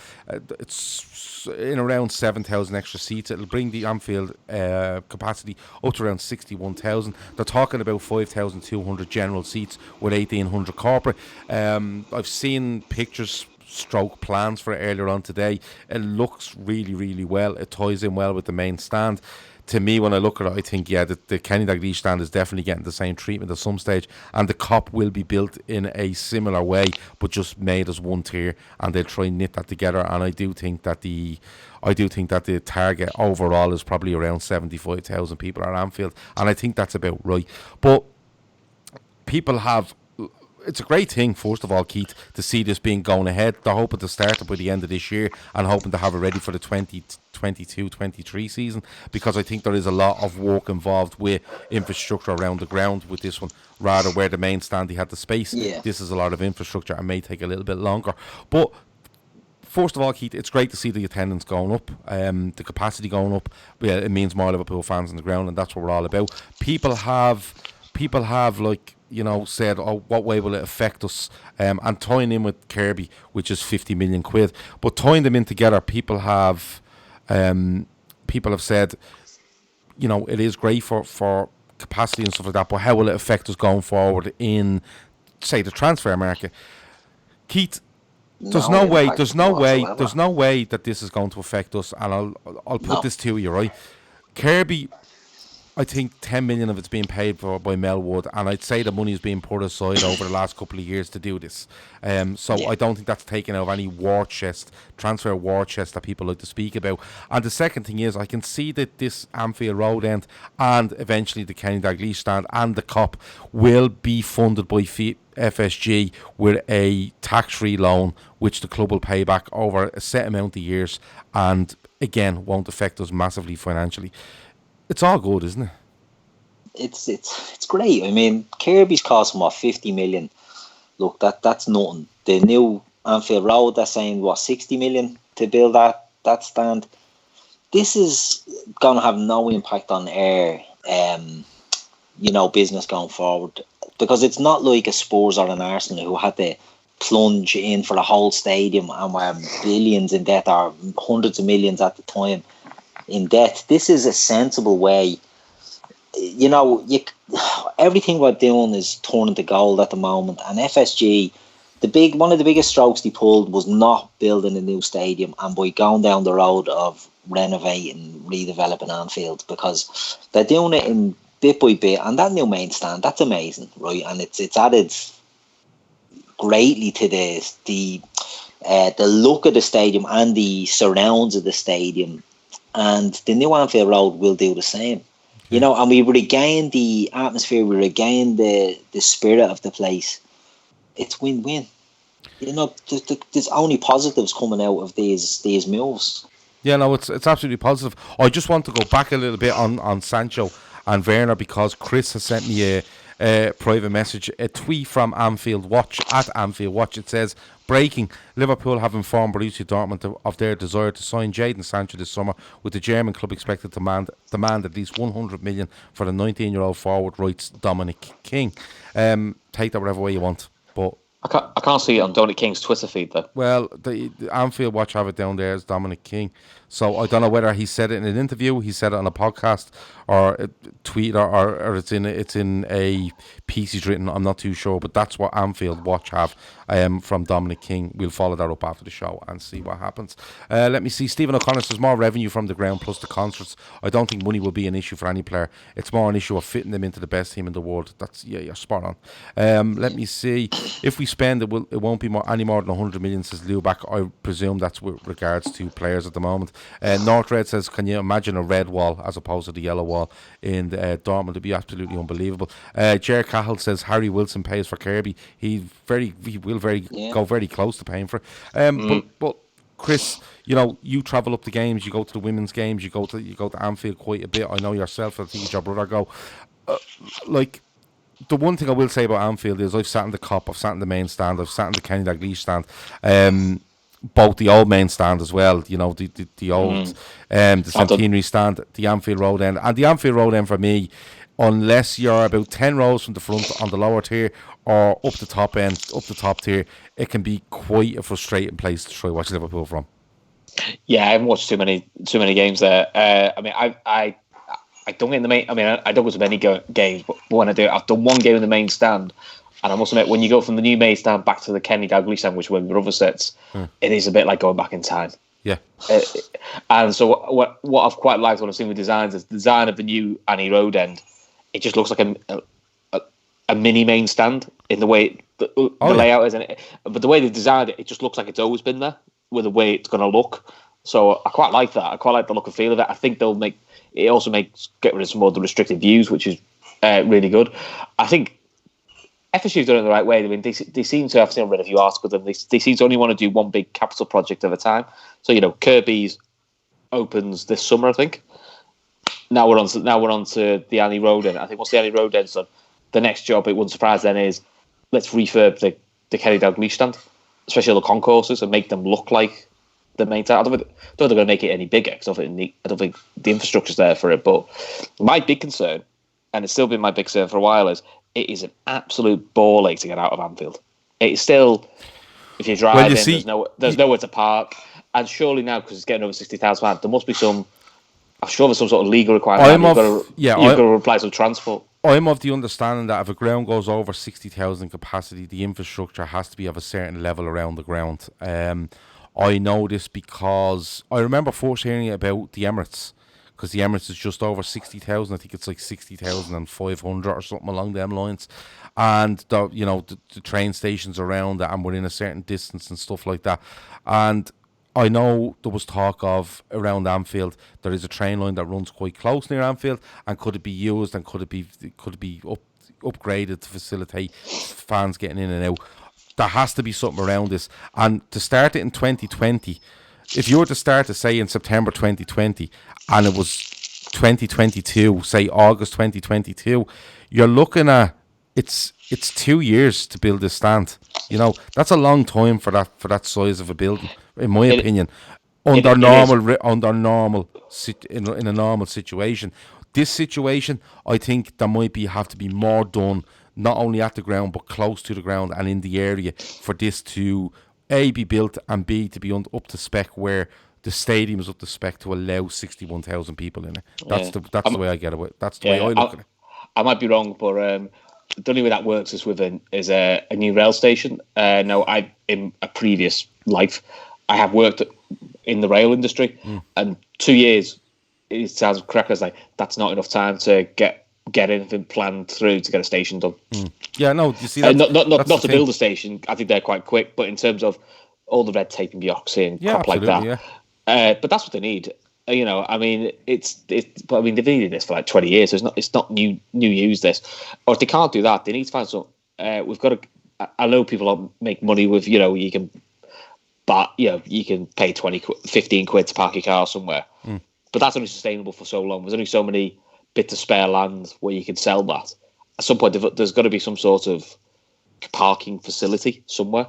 it's in around 7,000 extra seats. It'll bring the Anfield capacity up to around 61,000. They're talking about 5,200 general seats with 1,800 corporate. I've seen pictures, stroke plans for it earlier on today. It looks really, really well. It ties in well with the main stand. To me, when I look at it, I think, the Kenny Dalglish stand is definitely getting the same treatment at some stage, and the KLOPP will be built in a similar way, but just made as one tier, and they'll try and knit that together. And I do think that the target overall is probably around 75,000 people at Anfield, and I think that's about right. But people have... It's a great thing, first of all, Keith, to see this being going ahead. They're hoping to start it by the end of this year and hoping to have it ready for the 2022-23 season, because I think there is a lot of work involved with infrastructure around the ground with this one. Rather, where the main stand, he had the space. This is a lot of infrastructure and may take a little bit longer. But first of all, Keith, it's great to see the attendance going up, the capacity going up. Yeah, it means more Liverpool fans on the ground, and that's what we're all about. People have like, said, oh, what way will it affect us? And tying in with Kirby, which is 50 million quid, but tying them in together, people have said, it is great for capacity and stuff like that, but how will it affect us going forward in, say, the transfer market? Keith, there's no way that this is going to affect us, and I'll put this to you, right? Kirby, I think 10 million of it's being paid for by Melwood, and I'd say the money is being put aside over the last couple of years to do this. I don't think that's taken out of any transfer war chest that people like to speak about. And the second thing is, I can see that this Anfield Road end and eventually the Kenny Dalglish stand and the KLOPP will be funded by FSG with a tax-free loan, which the club will pay back over a set amount of years, and again, won't affect us massively financially. It's all good, isn't it?
It's great. I mean, Kirby's costing 50 million. Look, that's nothing. The new Anfield Road, they're saying 60 million to build that stand. This is going to have no impact on our business going forward, because it's not like a Spurs or an Arsenal who had to plunge in for the whole stadium and were billions in debt, or hundreds of millions at the time in debt. This is a sensible way. Everything we're doing is turning to gold at the moment, and FSG, one of the biggest strokes they pulled was not building a new stadium, and by going down the road of renovating, redeveloping Anfield, because they're doing it in bit by bit. And that new main stand, that's amazing, right? And it's added greatly to the look of the stadium and the surrounds of the stadium. And the new Anfield Road will do the same. You know, and we regain the atmosphere, we regain the spirit of the place. It's win-win. You know, there's only positives coming out of these moves.
Yeah, no, it's absolutely positive. I just want to go back a little bit on Sancho and Werner, because Chris has sent me a private message, a tweet from Anfield Watch, at Anfield Watch. It says, breaking, Liverpool have informed Borussia Dortmund of their desire to sign Jadon Sancho this summer, with the German club expected to demand at least 100 million for the 19-year-old forward, writes Dominic King. Take that whatever way you want, but
I can't see it on Dominic King's Twitter feed, though.
well, the Anfield Watch have it down there as Dominic King. So I don't know whether he said it in an interview, he said it on a podcast, or a tweet, or it's in a piece he's written. I'm not too sure, but that's what Anfield Watch have from Dominic King. We'll follow that up after the show and see what happens. Let me see. Stephen O'Connor says more revenue from the ground plus the concerts. I don't think money will be an issue for any player. It's more an issue of fitting them into the best team in the world. That's you're spot on. Let me see. If we spend it, won't be any more than 100 million, says Luback. I presume that's with regards to players at the moment. Northred says, can you imagine a red wall as opposed to the yellow wall in Dortmund? It'd be absolutely unbelievable. Jer Cahill says Harry Wilson pays for Kirby. He will go very close to paying for it. But Chris, you know, you travel up the games, you go to the women's games, you go to Anfield quite a bit. I know yourself, I think your brother go. The one thing I will say about Anfield is I've sat in the KLOPP, I've sat in the main stand, I've sat in the Kenny Dalglish stand, both the old main stand as well, you know, the old the Centenary stand, the Anfield Road end. And the Anfield Road end for me, unless you're about 10 rows from the front on the lower tier or up the top end, up the top tier, it can be quite a frustrating place to try to watch Liverpool from. Yeah,
I haven't watched too many games there. I mean, I don't get in the main. I mean, I don't go to many games, but when I do, I've done one game in the main stand, and I must admit, when you go from the new main stand back to the Kenny Dalglish stand, which were the other sets, it is a bit like going back in time.
Yeah.
And so what I've quite liked when I've seen the designs is the design of the new Annie Road end. It just looks like a mini main stand in the way the layout is, but the way they've designed it, it just looks like it's always been there with the way it's going to look. So I quite like that. I quite like the look and feel of it. I think they'll make it also get rid of some more of the restricted views, which is really good. I think FSU's done it the right way. I mean, they seem to have, I've read a few articles, and they seem to only want to do one big capital project at a time. So, you know, Kirby's opens this summer, I think. Now we're on to the Annie Road end. I think once the Annie Road end's done, the next job, it wouldn't surprise then, is let's refurb the Kenny Dalglish stand, especially the concourses, and make them look like the main stand. I don't think they're going to make it any bigger, because I don't think the infrastructure's there for it. But my big concern, and it's still been my big concern for a while, is it is an absolute ball ache to get out of Anfield. It's still, if you drive there's nowhere to park. And surely now, because it's getting over 60,000 pounds, there must be I'm sure there's some sort of legal requirement. You've got to apply some transport.
I'm of the understanding that if a ground goes over 60,000 capacity, the infrastructure has to be of a certain level around the ground. I know this because I remember first hearing about the Emirates, because the Emirates is just over 60,000. I think it's like 60,500 or something along them lines. And the train stations around it, and within a certain distance and stuff like that. And I know there was talk of around Anfield, there is a train line that runs quite close near Anfield, and could it be used and could it be upgraded to facilitate fans getting in and out? There has to be something around this. And to start it in 2020, if you were to start it, say, in September 2020, and it was 2022, say August 2022, you're looking at it's 2 years to build this stand. You know, that's a long time for that size of a building, in my opinion. In a normal situation. This situation, I think there might have to be more done, not only at the ground but close to the ground and in the area, for this to A, be built, and B, to be up to spec, where the stadium is up to spec to allow 61,000 people in it. That's the way I get it. That's the way I look at it.
I might be wrong, but the only way that works is is a new rail station. Now, in a previous life, I have worked in the rail industry, and 2 years, it sounds correct as like that's not enough time to get get anything planned through to get a station done.
Yeah, no, you see,
not to build a station. I think they're quite quick, but in terms of all the red tape and bureaucracy and crap like that, but that's what they need. I mean, but I mean, they've needed this for like 20 years. So it's not new news. This, or if they can't do that, they need to find some. We've got to. I know people make money with you can, but you can pay 15 quid to park your car somewhere, but that's only sustainable for so long. There's only so many bits of spare land where you can sell that. At some point, there's got to be some sort of parking facility somewhere.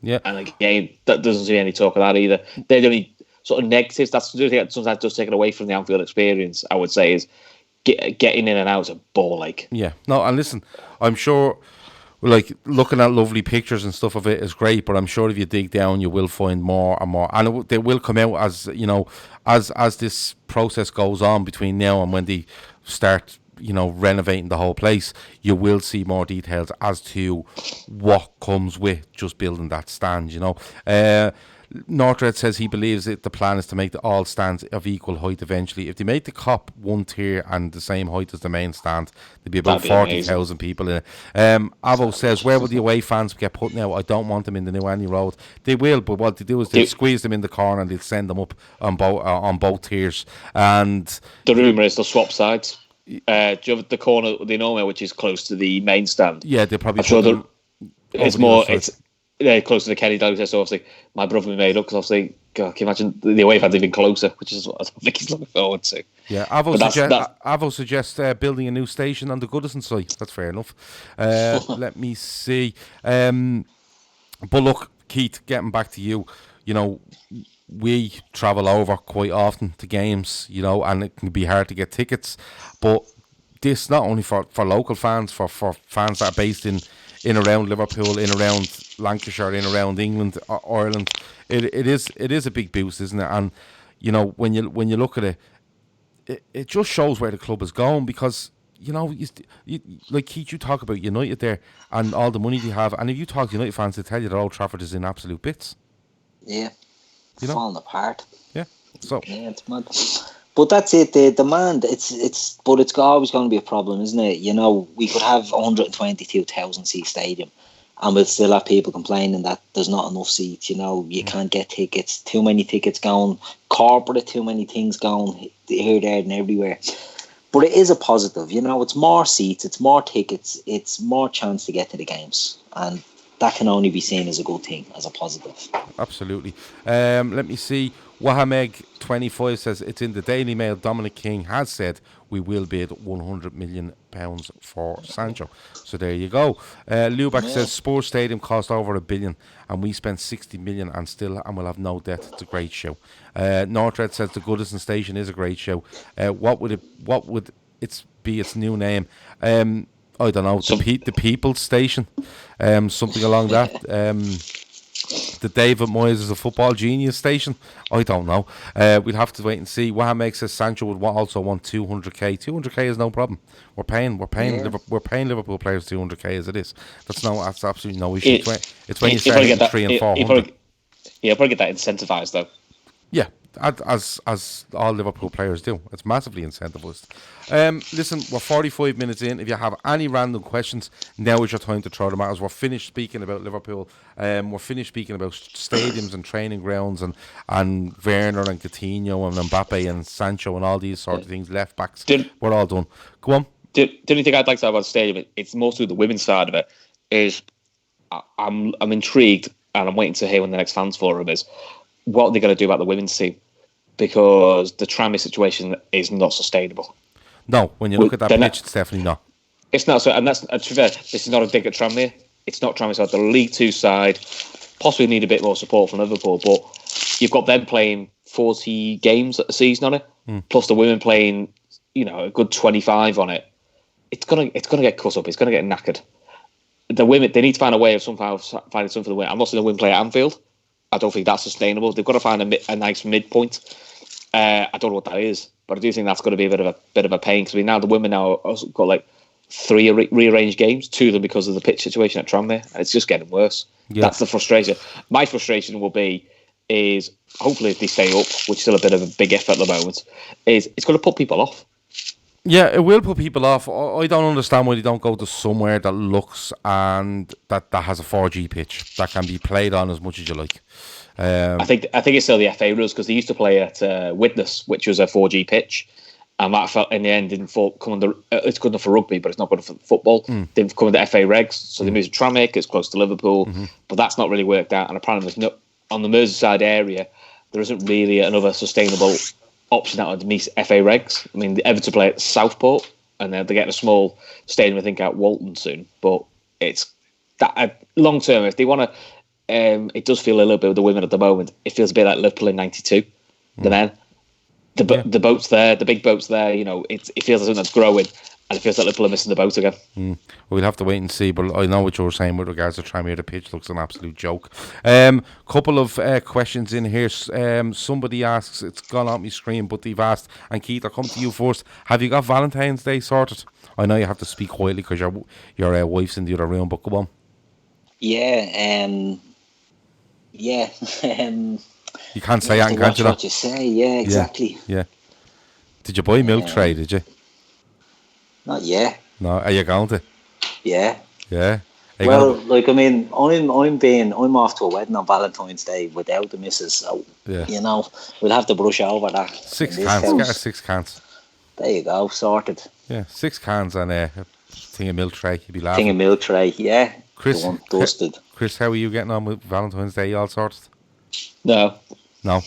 Yeah, and
again, that doesn't see any talk of that either. They're the only sort of negatives. That's the thing that sometimes does take it away from the Anfield experience. I would say is getting in and out is a ball ache.
Yeah, no, and listen, I'm sure. Like, looking at lovely pictures and stuff of it is great, but I'm sure if you dig down, you will find more and more, and they will come out as as this process goes on between now and when they start, renovating the whole place. You will see more details as to what comes with just building that stand. Northred says he believes that the plan is to make all stands of equal height eventually. If they make the KLOPP one tier and the same height as the main stand, there'd be about 40,000 people in it. Avo says, where will the away fans get put now? I don't want them in the new Annie Road. They will, but what they do is they squeeze them in the corner and they'll send them up on both tiers. And
the rumour is they'll swap sides. Do you have the corner they know which is close to the main stand?
Yeah, they probably.
It's more. It's close to the Kenny Douglas. So obviously, my brother made up because obviously, God, can you imagine the away fans even closer, which is what I think he's looking forward to.
Yeah, Avo suggests building a new station on the Goodison site. That's fair enough. Let me see. But look, Keith, getting back to you, we travel over quite often to games, and it can be hard to get tickets. But this not only for local fans, for fans that are based in around Liverpool, in around Lancashire, in around England, Ireland, it is a big boost, isn't it? And when you look at it just shows where the club is going, because like Keith, you talk about United there and all the money they have, and if you talk to United fans, they tell you that Old Trafford is in absolute bits.
Yeah, falling apart.
Yeah, so
it's mad. But that's it. The demand, but it's always going to be a problem, isn't it? We could have 122,000 seat stadium, and we'll still have people complaining that there's not enough seats. You can't get tickets. Too many tickets going. Corporate, too many things going here, there, and everywhere. But it is a positive. It's more seats, it's more tickets, it's more chance to get to the games, and that can only be seen as a good thing, as a positive.
Absolutely. Let me see. Wahameg25 says it's in the Daily Mail. Dominic King has said we will bid £100 million for Sancho. So there you go. Lubac says Sports Stadium cost over $1 billion and we spent 60 million and we'll have no debt. It's a great show. Northred says the Goodison Station is a great show. What would it be its new name? I don't know. The People's Station, something along that. The David Moyes is a football genius station. I don't know. We'll have to wait and see. Wahamek says Sancho would also want 200k. 200k is no problem. We're paying Liverpool players 200k as it is. That's absolutely no issue. It's when you start getting 300 and 400.
Yeah, probably get that incentivized though.
Yeah, as all Liverpool players do. It's massively incentivized. Listen, we're 45 minutes in. If you have any random questions, now is your time to throw them at us. We're finished speaking about Liverpool. We're finished speaking about stadiums and training grounds and Werner and Coutinho and Mbappe and Sancho and all these sort of things. Left backs. We're all done. Go on.
The only thing I'd like to say about the stadium, it's mostly the women's side of it, is I'm intrigued and I'm waiting to hear when the next fans forum is. What are they going to do about the women's team? Because the Tranmere situation is not sustainable.
No, when you look at that pitch, it's definitely not.
It's not. So, and that's to be fair, this is not a dig at Tranmere. It's not Tranmere side. The League Two side possibly need a bit more support from Liverpool, but you've got them playing 40 games a season on it, plus the women playing, a good 25 on it. It's gonna get cut up. It's gonna get knackered. The women, they need to find a way of somehow finding something for the women. I'm not saying the women play at Anfield. I don't think that's sustainable. They've got to find a nice midpoint. I don't know what that is, but I do think that's going to be a bit of a pain because now the women now have got like 3 rearranged games, 2 of them because of the pitch situation at Tranmere, and it's just getting worse. Yeah. That's the frustration. My frustration will be is hopefully if they stay up, which is still a bit of a big effort at the moment, is it's going to put people off.
Yeah, it will put people off. I don't understand why they don't go to somewhere that looks and that has a 4G pitch that can be played on as much as you like.
I think it's still the FA rules because they used to play at Widnes, which was a 4G pitch, and that felt in the end didn't come under. It's good enough for rugby, but it's not good enough for football. Didn't come under FA regs, so they moved to Tranmere. It's close to Liverpool, but that's not really worked out. And apparently, there's no on the Merseyside area. There isn't really another sustainable option that would meet FA regs. I mean, the Everton play at Southport, and they're getting a small stadium, I think, at Walton soon. But it's that long term. If they want to, it does feel a little bit with the women at the moment. It feels a bit like Liverpool in '92. The men, the boats there, the big boats there. You know, it feels like something that's growing, and it feels like Liverpool are missing the boat again.
We'll have to wait and see, but I know what you were saying with regards to Tranmere. The pitch looks an absolute joke. Couple of questions in here. Somebody asks, it's gone off my screen, but they've asked, and Keith, I'll come to you first. Have you got Valentine's Day sorted? I know you have to speak quietly because your wife's in the other room, but come on.
Yeah, yeah.
You can't say that, can't you?
What you say, yeah, exactly.
Yeah. Did you buy a milk tray, did you?
Not yet.
No, are you going to?
Yeah.
Yeah.
Well, like, I mean, I'm off to a wedding on Valentine's Day without the missus, so you know, we'll have to brush over that.
6 cans, get 6 cans.
There you go, sorted.
Yeah, 6 cans and a thing of milk tray. You'd be laughing.
Thing of milk tray, yeah.
Chris,
dusted.
Chris, how are you getting on with Valentine's Day? You all sorted?
No.
I'm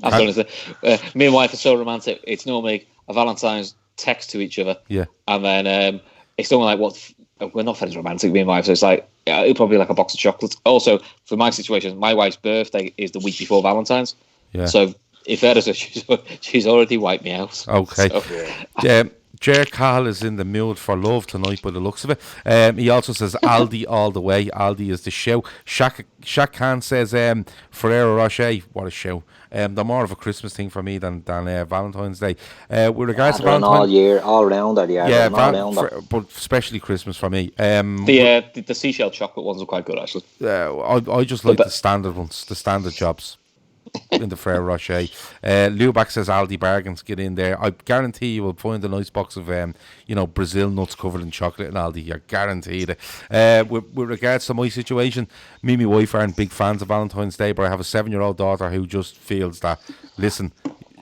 going to say, me and wife are so romantic. It's normally a Valentine's text to each other.
Yeah.
And then it's normally like, we're not very romantic, me and wife, so it's like, it'll probably be like a box of chocolates. Also, for my situation, my wife's birthday is the week before Valentine's. Yeah. So if that is she's already wiped me out.
Okay. So, Jer Cahill is in the mood for love tonight by the looks of it. He also says Aldi all the way. Aldi is the show. Shaq Khan says Ferrero Rocher, what a show. They're more of a Christmas thing for me than Valentine's Day. With regards to Valentine's,
all year, all round,
but especially Christmas for me.
The seashell chocolate ones are quite good actually.
I just like the standard ones, the standard jobs. In the Ferrero Rocher. Lubac says Aldi bargains, get in there. I guarantee you will find a nice box of Brazil nuts covered in chocolate in Aldi. You're guaranteed it. With regards to my situation, me and my wife aren't big fans of Valentine's Day, but I have a 7-year-old daughter who just feels that, listen,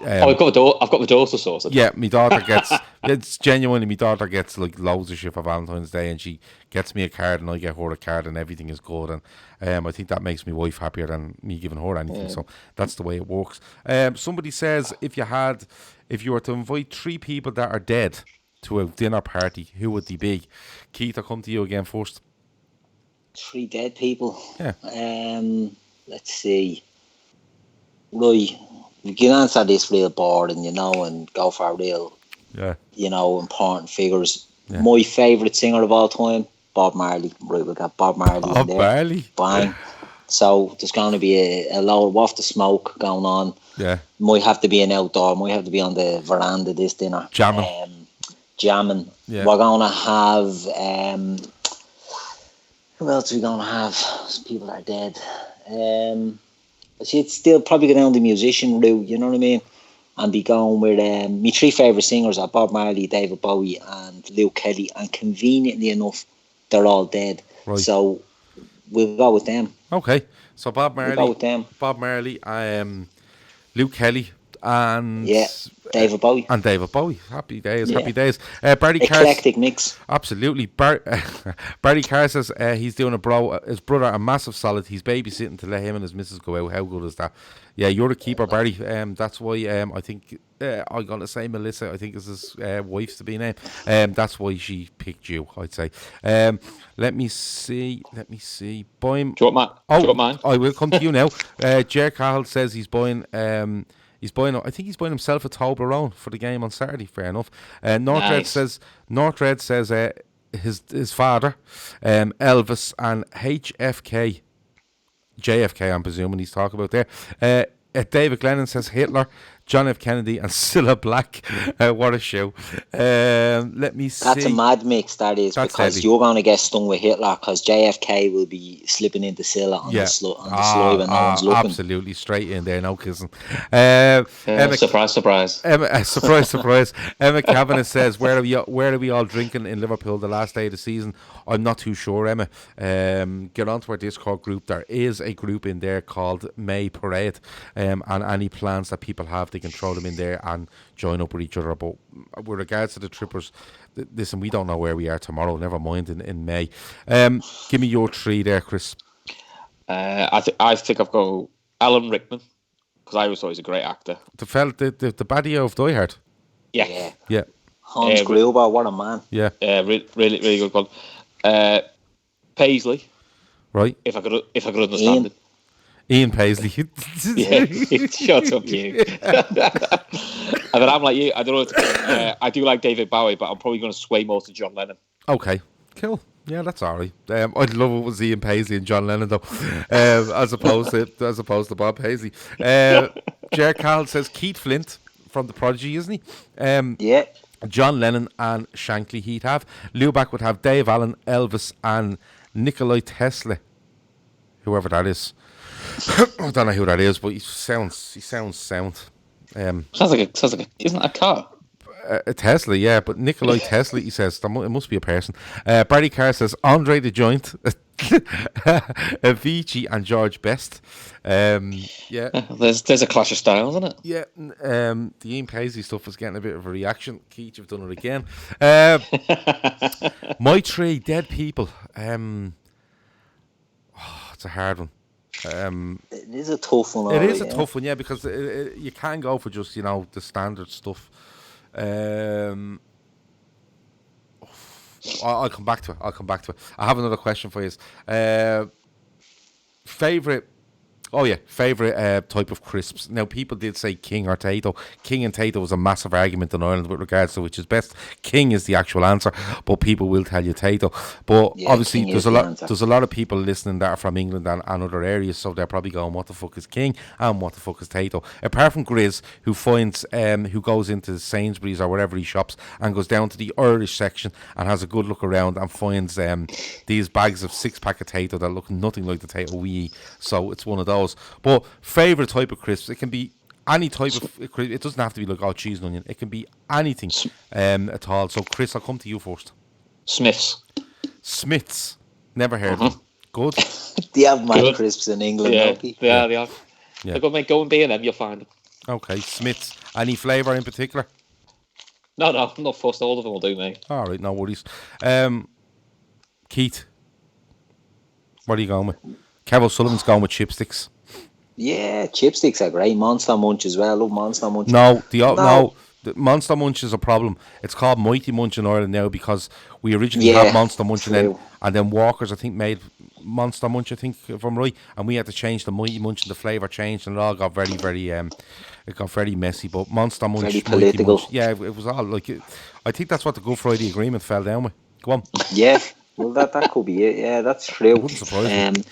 I've got the daughter sorted.
Yeah, my daughter gets it's genuinely my daughter gets like loads of shit for Valentine's Day, and she gets me a card and I get her a card and everything is good, and I think that makes my wife happier than me giving her anything. So that's the way it works. Somebody says if you were to invite 3 people that are dead to a dinner party, who would they be? Keith, I'll come to you again first.
3 dead people.
Yeah.
Let's see. Right. We can answer this real boring, and go for real, important figures. Yeah. My favourite singer of all time, Bob Marley. Right, we got Bob Marley in there.
Marley.
Bang. So there's going to be a load of waft of smoke going on.
Yeah.
Might have to be an outdoor. Might have to be on the veranda this dinner.
Jamming.
Yeah. We're going to have... who else are we going to have? Some people are dead. It's still probably go down the musician route, you know what I mean? And be going with my 3 favourite singers are Bob Marley, David Bowie and Luke Kelly, and conveniently enough they're all dead. Right. So we'll go with them.
Okay. So Bob Marley,
we'll go with them.
Bob Marley, Luke Kelly and
David Bowie.
And David Bowie. Happy days, happy days.
Eclectic mix.
Absolutely. Barry Carr says he's doing his brother a massive solid. He's babysitting to let him and his missus go out. How good is that? Yeah, you're the keeper, Barry. That's why I think I'm going to say Melissa. I think is his wife's to be named. That's why she picked you, I'd say. Let me see. Buying.
Do you want mine?
I will come to you now. Jer Cahill says he's buying... I think he's buying himself a Toblerone for the game on Saturday. Fair enough. Northred says his father, Elvis, and JFK. I'm presuming he's talking about there. David Glennon says Hitler. John F. Kennedy and Cilla Black. What a show. Let me see.
That's a mad mix, that is,
That's
because
heavy.
you're going to get stung with Hitler, because JFK will be slipping into Scylla on the slide when no one's looking.
Absolutely, straight in there, no kissing.
Surprise, surprise.
Surprise. Emma Kavanagh says, where are we all drinking in Liverpool the last day of the season? I'm not too sure, Emma. Get onto our Discord group. There is a group in there called May Parade, and any plans that people have, they can throw them in there and join up with each other. But with regards to the trippers, listen, we don't know where we are tomorrow, never mind in May. Give me your three there, Chris.
I think I've got Alan Rickman, because I always thought he's a great actor.
The baddie of Die Hard.
Yeah.
Hans Gruber, what a man.
Yeah.
Really, really good one. Paisley.
Right.
If I could understand it.
Ian Paisley.
Yeah, shut up, you. And then I'm like you. I don't know. I do like David Bowie, but I'm probably going to sway more to John Lennon.
Okay, cool. Yeah, that's all right. I'd love it was Ian Paisley and John Lennon though, as opposed to Bob Paisley. Jer Carl says Keith Flint from The Prodigy, isn't he?
Yeah.
John Lennon and Shankly he'd have. Lubac would have Dave Allen, Elvis, and Nikolai Tesla, whoever that is. I don't know who that is, but he sounds sound.
Sounds like a isn't that a car?
A Tesla, yeah, but Nikolai Tesla, he says, it must be a person. Barry Carr says Andre the Joint, Avicii, and George Best. Yeah,
there's a clash of styles, isn't it?
Yeah, the Ian Paisley stuff is getting a bit of a reaction. Keith, you've done it again. My three dead people. It's a hard one.
It is a tough one.
It is a tough one, yeah, because you can't go for just the standard stuff. I'll come back to it. I have another question for you. Favorite type of crisps. Now, people did say King or Tato. King and Tato was a massive argument in Ireland with regards to which is best. King is the actual answer, but people will tell you Tato. But obviously, there's a lot of people listening that are from England and other areas, so they're probably going, "What the fuck is King and what the fuck is Tato?" Apart from Grizz, who goes into Sainsbury's or wherever he shops and goes down to the Irish section and has a good look around and finds these bags of 6-pack of Tato that look nothing like the Tato we eat. So it's one of those. But favourite type of crisps, it can be any type of crisp. It doesn't have to be like cheese and onion. It can be anything at all. So Chris, I'll come to you first. Smiths. Never heard of them. Good.
They have mad crisps in England.
Yeah, they are. Yeah. They're good, mate. Go and B&M, you'll find them.
Okay, Smiths. Any flavour in particular?
No, I'm not fussed. All of them will do, mate.
All right, no worries. Keith, what are you going with? Kev O'Sullivan's going with chipsticks.
Yeah, chipsticks are great. Monster Munch as well. I love Monster Munch.
No, the Monster Munch is a problem. It's called Mighty Munch in Ireland now because we originally had Monster Munch and then Walkers, I think, made Monster Munch, I think, if I'm right, and we had to change the Mighty Munch and the flavour changed and it all got very, very it got very messy. But Monster Munch,
very political.
Munch, yeah, it was all like I think that's what the Good Friday Agreement fell down with. Go on.
Yeah, well that could be it. Yeah, that's true.
It wouldn't surprise me.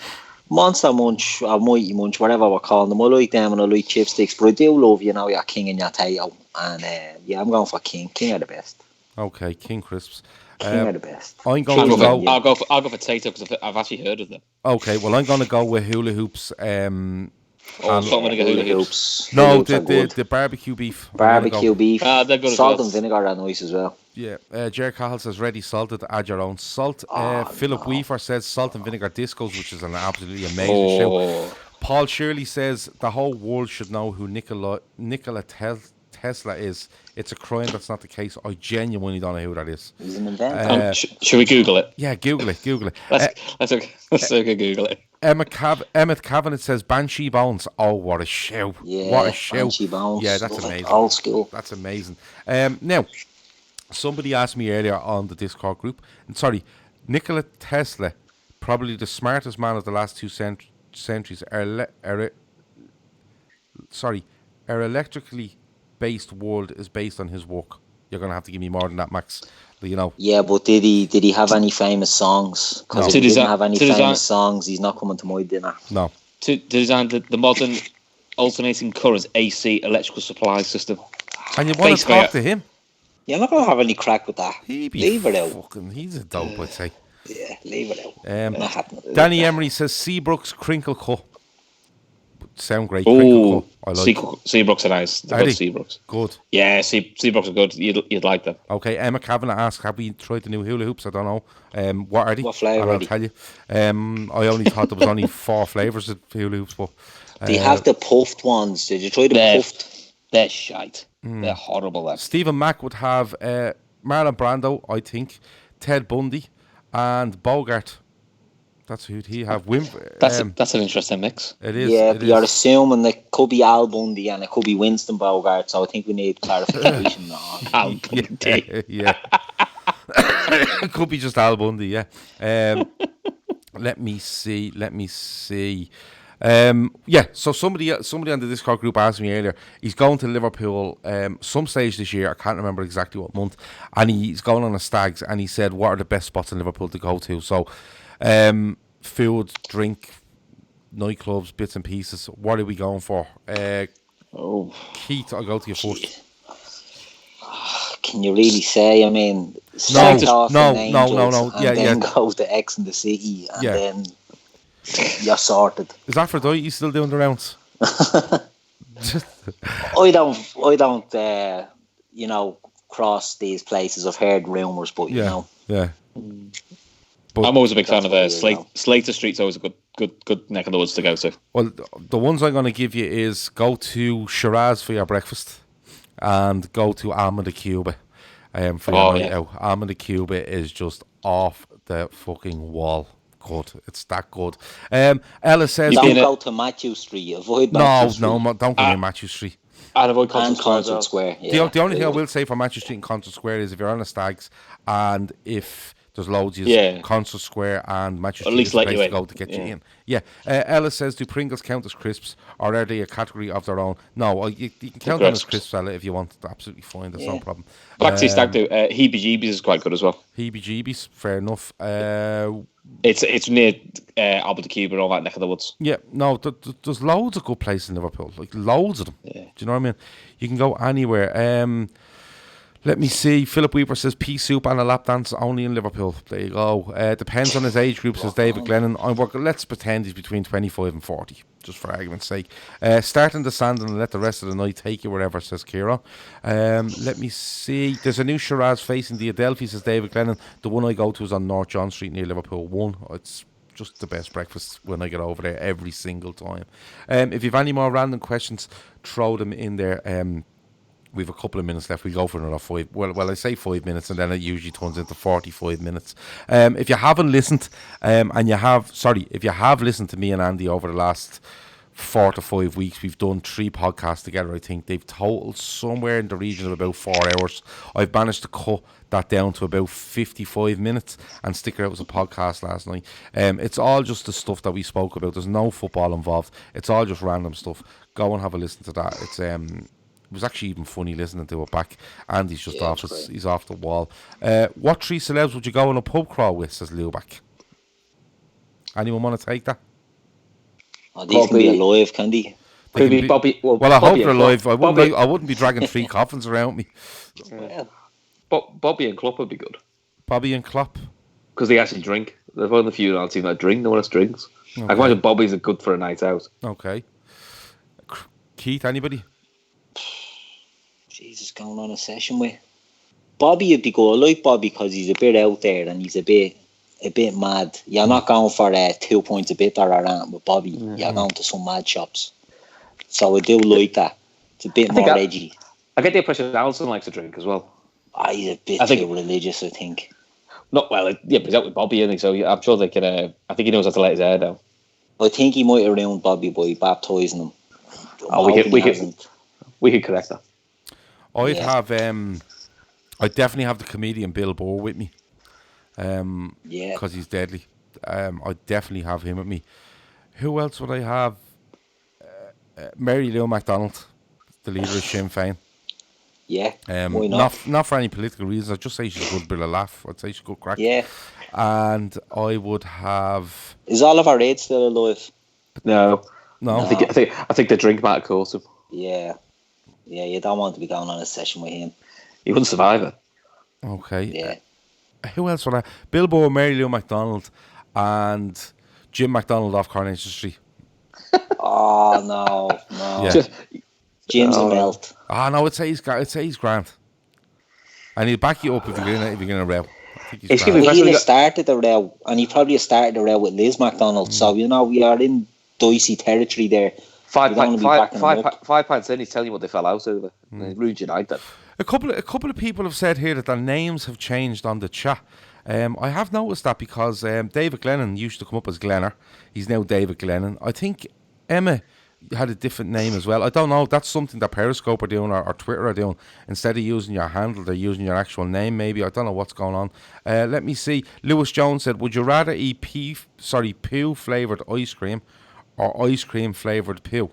Monster Munch or Mighty Munch, whatever we're calling them. I like them and I like chipsticks, but I do love, your King and your Tato. And I'm going for King. King are the best.
Okay, King crisps.
King are the best.
I'll go for Tato because I've actually heard of them.
Okay, well I'm going to go with hula hoops.
Hula hoops.
No, the barbecue beef.
Barbecue beef.
They're good.
Salt and vinegar are nice as well.
Yeah, Jerry Cahill says ready salted, add your own salt. Philip Weaver says salt and vinegar discos, which is an absolutely amazing show. Paul Shirley says the whole world should know who Nikola Tesla is. It's a crime that's not the case. I genuinely don't know who that is.
He's an inventor.
Should we Google it?
Yeah, Google it.
Let's Google it.
Emmett Cavanagh says Banshee Bones. Oh, what a show.
Yeah,
what a show.
Banshee Bones.
Yeah, that's amazing.
Old school.
That's amazing. Now, somebody asked me earlier on the Discord group, Nikola Tesla, probably the smartest man of the last 2 centuries, our electrically based world is based on his work. You're going to have to give me more than that, Max.
Yeah, but did he have any famous songs? Because if he didn't have any famous songs, he's not coming to my dinner.
No.
To design the modern alternating current AC electrical supply system.
And you want to talk to him?
You're not going to have any crack with that. Leave it out.
He's a dope, I'd say.
Yeah, leave it out. Not happening.
Danny Emery says Seabrook's Crinkle Cut. Sound great. Crinkle Cut. I like
Seabrooks are nice. They're good Seabrooks.
Good.
Yeah, Seabrooks are good. You'd like them.
Okay, Emma Kavanagh asks, have we tried the new hula hoops? I don't know. What are they?
What flavour
I'll tell you. I only thought there was only 4 flavours of hula hoops. But
they have the puffed ones. Did you try the puffed?
They're shite. They're horrible.
Stephen Mack would have Marlon Brando, I think, Ted Bundy, and Bogart. That's who'd he have.
That's an interesting mix.
It is.
Yeah, but you're assuming it could be Al Bundy and it could be Winston Bogart, so I think we need clarification on
Al Bundy.
Yeah. It could be just Al Bundy, yeah. Let me see. So somebody on the Discord group asked me earlier, he's going to Liverpool some stage this year, I can't remember exactly what month, and he's going on a Stags, and he said, what are the best spots in Liverpool to go to? So food, drink, nightclubs, bits and pieces. What are we going for? Keith, I'll go to you first.
Can you really say? I mean,
no.
Then go to X and the City, and then you're sorted.
Is Aphrodite still doing the rounds?
I don't, cross these places. I've heard rumours, but
Yeah.
But I'm always a big fan of Slater Street's always a good neck of the woods to go to.
Well, the ones I'm going to give you is go to Shiraz for your breakfast and go to Alma de Cuba for your night out. Alma de Cuba is just off the fucking wall. Good. It's that good. Ella says...
Don't go to Matthew Street. Avoid Matthew Street.
No, don't go near Matthew Street.
And avoid Concert
Square. Yeah.
The only thing I will say for Matthew Street and Concert Square is if you're on a Stags and if there's loads of Concert Square and Matthew Street is the place to go to get you in. Yeah. Ella says, do Pringles count as crisps or are they a category of their own? No, you can count them as crisps, Ella, if you want. Absolutely fine. That's no problem.
Black Sea Stag do. Heebie-jeebies is quite good as well.
Heebie-jeebies, fair enough.
It's near Alba de Cuba and all that neck of the woods.
Yeah, no, there's loads of good places in Liverpool, like loads of them. Yeah. Do you know what I mean? You can go anywhere. Let me see. Philip Weaver says pea soup and a lap dance only in Liverpool. There you go. Depends on his age group, says David Glennon. Let's pretend he's between 25 and 40, just for argument's sake. Start in the sand and let the rest of the night take you wherever, says Kira. Let me see. There's a new Shiraz facing the Adelphi, says David Glennon. The one I go to is on North John Street near Liverpool 1. It's just the best breakfast when I get over there every single time. If you have any more random questions, throw them in there. We've a couple of minutes left. We go for another 5. Well, I say 5 minutes, and then it usually turns into 45 minutes. If you haven't listened, if you have listened to me and Andy over the last 4 to 5 weeks, we've done 3 podcasts together. I think they've totaled somewhere in the region of about 4 hours. I've managed to cut that down to about 55 minutes and stick it out as a podcast last night. It's all just the stuff that we spoke about. There's no football involved. It's all just random stuff. Go and have a listen to that. It was actually even funny listening to it back. Andy's just he's off the wall. What 3 celebs would you go on a pub crawl with, says Lubac? Anyone want to take that?
Oh, these can be alive, can they?
Could be Bobby.
Well, I hope they're alive. I wouldn't be dragging 3 coffins around me.
Yeah. But Bobby and KLOPP would be good.
Bobby and KLOPP?
Because they actually drink. They're one of the few on our team that drink. No one else drinks. Okay. I can imagine Bobby's are good for a night out.
Okay. Keith, anybody?
Jesus, going on a session with Bobby would be good. I like Bobby because he's a bit out there and he's a bit mad. You're not going for 2 points a bit or around with Bobby. Mm-hmm. You're going to some mad shops. So I do like that. It's a bit more edgy.
I get the impression Alison likes to drink as well.
He's a bit too religious, I think.
Not well, but he's out with Bobby, isn't he? So I'm sure they can. I think he knows how to let his hair down.
I think he might have ruined Bobby by baptising him.
We could correct that.
I'd definitely have the comedian Bill Burr with me. Because he's deadly. I'd definitely have him with me. Who else would I have? Mary Lou MacDonald, the leader of Sinn Féin.
Yeah, why not?
Not for any political reasons. I'd just say she's a good bit of laugh. I'd say she's a good crack.
Yeah.
And I would have...
Is Oliver Reid still alive?
No,
No.
I think the drink might have caused him.
Yeah. Yeah, you don't want to be going on a session with him.
He wouldn't survive it.
Okay.
Yeah.
Who else would I? Bilbo, Mary Lou McDonald, and Jim McDonald off Coronation Street.
Oh, no.
Yeah.
Jim's a melt.
No, I'd say he's grand. And he'll back you up if you're going to row. I think he's
He's
grand.
giving-
He'll have started the row, and he probably started the row with Liz McDonald. So, we are in dicey territory there.
5
don't wanna be backing him up.
5 pints in, he's telling you what they fell out over. Rude United.
A couple of people have said here that their names have changed on the chat. I have noticed that because David Glennon used to come up as Glenner. He's now David Glennon. I think Emma had a different name as well. I don't know. That's something that Periscope are doing or Twitter are doing. Instead of using your handle, they're using your actual name maybe. I don't know what's going on. Let me see. Lewis Jones said, would you rather eat poo flavoured ice cream or ice cream flavoured poo?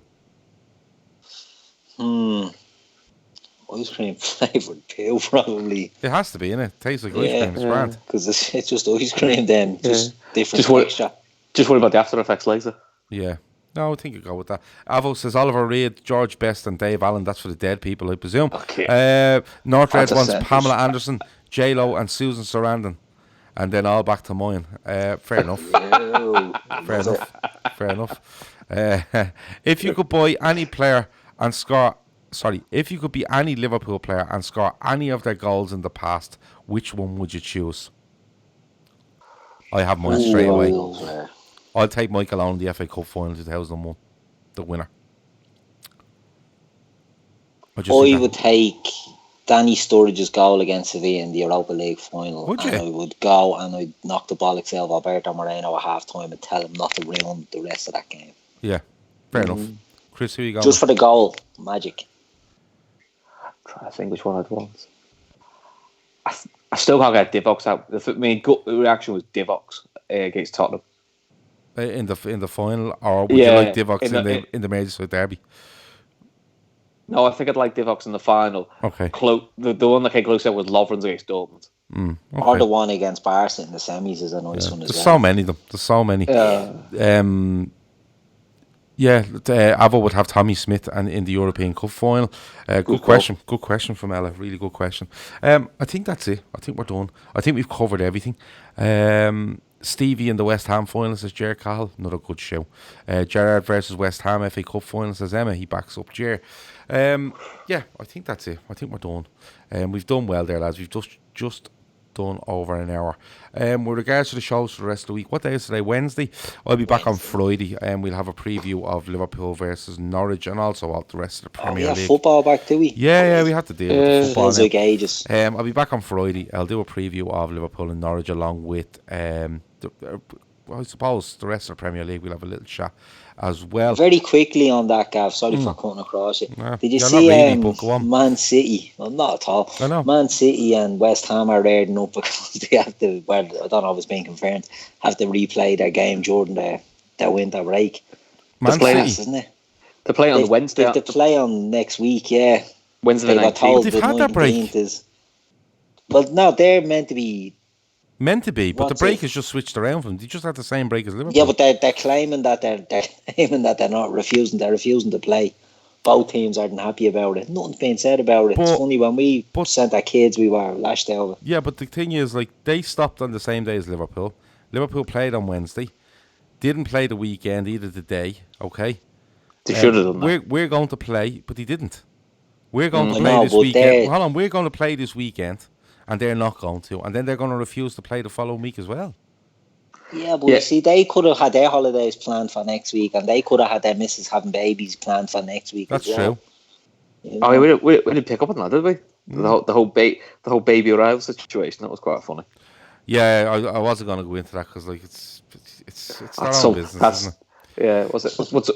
Ice cream flavoured poo, probably.
It has to be, innit? Tastes like ice cream. It's grand.
Because it's just ice cream then. Just different texture.
Just worry about the after effects later.
Yeah. No, I think you go with that. Avo says Oliver Reed, George Best, and Dave Allen. That's for the dead people, I presume.
Okay.
Northred wants
sentence.
Pamela Anderson, J-Lo, and Susan Sarandon. And then all back to mine. Fair enough. Fair enough. If you could buy any player and score... Sorry, if you could be any Liverpool player and score any of their goals in the past, which one would you choose? I have mine straight away. I'll take Michael Owen in the FA Cup final 2001, the winner.
I would take Danny Sturridge's goal against Sevilla in the Europa League final.
Would you?
And I would go and I'd knock the bollocks out of Alberto Moreno at half time and tell him not to ruin the rest of that game.
Yeah, fair enough. Chris, who you going
Just for
with?
the goal, magic.
Trying to think which one I'd want. I still can't get Divock's out. The main gut reaction was Divock's against Tottenham.
In the final, or would you like Divock's in the Merseyside derby?
No, I think I'd like Divock's in the final.
Okay.
The one that came close out was Lovren's against Dortmund.
Okay.
Or the one against Barca in the semis is a nice one as
There's
well.
so many of them. There's so many. Avo would have Tommy Smith and in the European Cup final. Good question. Good question from Ella. Really good question. I think that's it. I think we're done. I think we've covered everything. Stevie in the West Ham final says Ger Cahill. Another good show. Gerrard versus West Ham FA Cup final says Emma. He backs up Ger. I think that's it. I think we're done. We've done well there, lads. We've just done over an hour. With regards to the shows for the rest of the week, what day is today? Wednesday. I'll be back on Friday, and we'll have a preview of Liverpool versus Norwich, and also all the rest of the Premier
we have
League.
Football back, do we?
Yeah, we have to deal with the football
Feels
now.
like ages.
I'll be back on Friday. I'll do a preview of Liverpool and Norwich along with I suppose the rest of the Premier League. We'll have a little chat as well.
Very quickly on that, Gav. Sorry for cutting across it.
Nah,
Did you
you're
see
not really, but go on.
Man City? Well, not at all.
I know.
Man City and West Ham are rearing up because they have to, well, I don't know if it's being confirmed, have to replay their game during their winter break.
Man
Class,
City.
isn't it?
They're playing on Wednesday.
They play on next week, yeah.
Wednesday the
They got told
19th.
They've
the
had that break.
19th is... Well, no, they're meant to be...
Meant to be, but
What's
the break
it?
has just switched around for them. They just had the same break as Liverpool.
Yeah, but they're claiming that they're not refusing. They're refusing to play. Both teams aren't happy about it. Nothing's being said about it. It's funny, when we sent our kids, we were lashed over.
Yeah, but the thing is, like, they stopped on the same day as Liverpool. Liverpool played on Wednesday. Didn't play the weekend, either the day, okay?
They should have done that.
We're going to play, but they didn't. We're going to
I
play
know,
this
but
weekend. Hold on, we're going to play this weekend, and they're not going to. And then they're going to refuse to play the following week as well.
Yeah, but you see, they could have had their holidays planned for next week, and they could have had their missus having babies planned for next week.
That's
as well.
true.
You know?
Oh, we didn't pick up on that, did we? The whole baby arrival situation, that was quite funny.
Yeah, I wasn't going to go into that because, like, it's their own business, isn't it?
Yeah,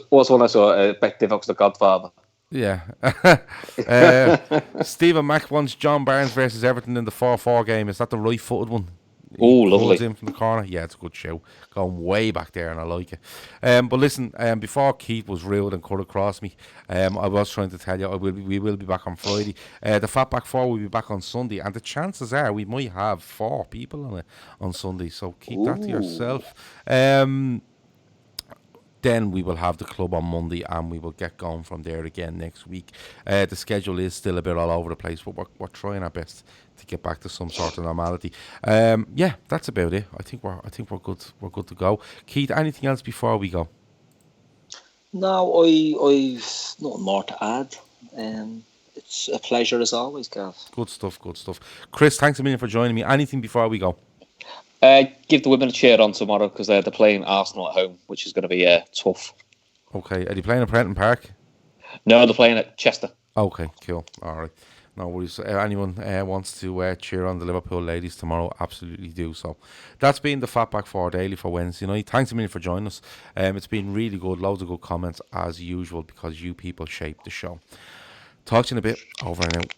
what's one I saw? Beck Divock's The Godfather.
Yeah. Stephen Mack wants John Barnes versus Everton in the 4-4 game. Is that the right-footed one?
Oh, lovely.
Comes in from the corner. Yeah, it's a good show. Going way back there, and I like it. But listen, before Keith was rude and cut across me, I was trying to tell you we will be back on Friday. The Fatback 4 will be back on Sunday, and the chances are we might have 4 people on Sunday, so keep that to yourself. Then we will have the club on Monday, and we will get going from there again next week. The schedule is still a bit all over the place, but we're trying our best to get back to some sort of normality. Yeah, that's about it. I think we're good. We're good to go. Keith, anything else before we go?
No, I've nothing more to add. It's a pleasure as always, Gav.
Good stuff. Good stuff. Chris, thanks a million for joining me. Anything before we go?
Give the women a cheer on tomorrow because they're playing Arsenal at home, which is going to be tough.
Okay. Are they playing at Prenton Park?
No, they're playing at Chester.
Okay, cool. All right. No worries. Anyone wants to cheer on the Liverpool ladies tomorrow, absolutely do so. That's been the Fatback 4 Daily for Wednesday night. Thanks a million for joining us. It's been really good. Loads of good comments as usual because you people shape the show. Talk to you in a bit. Over and out.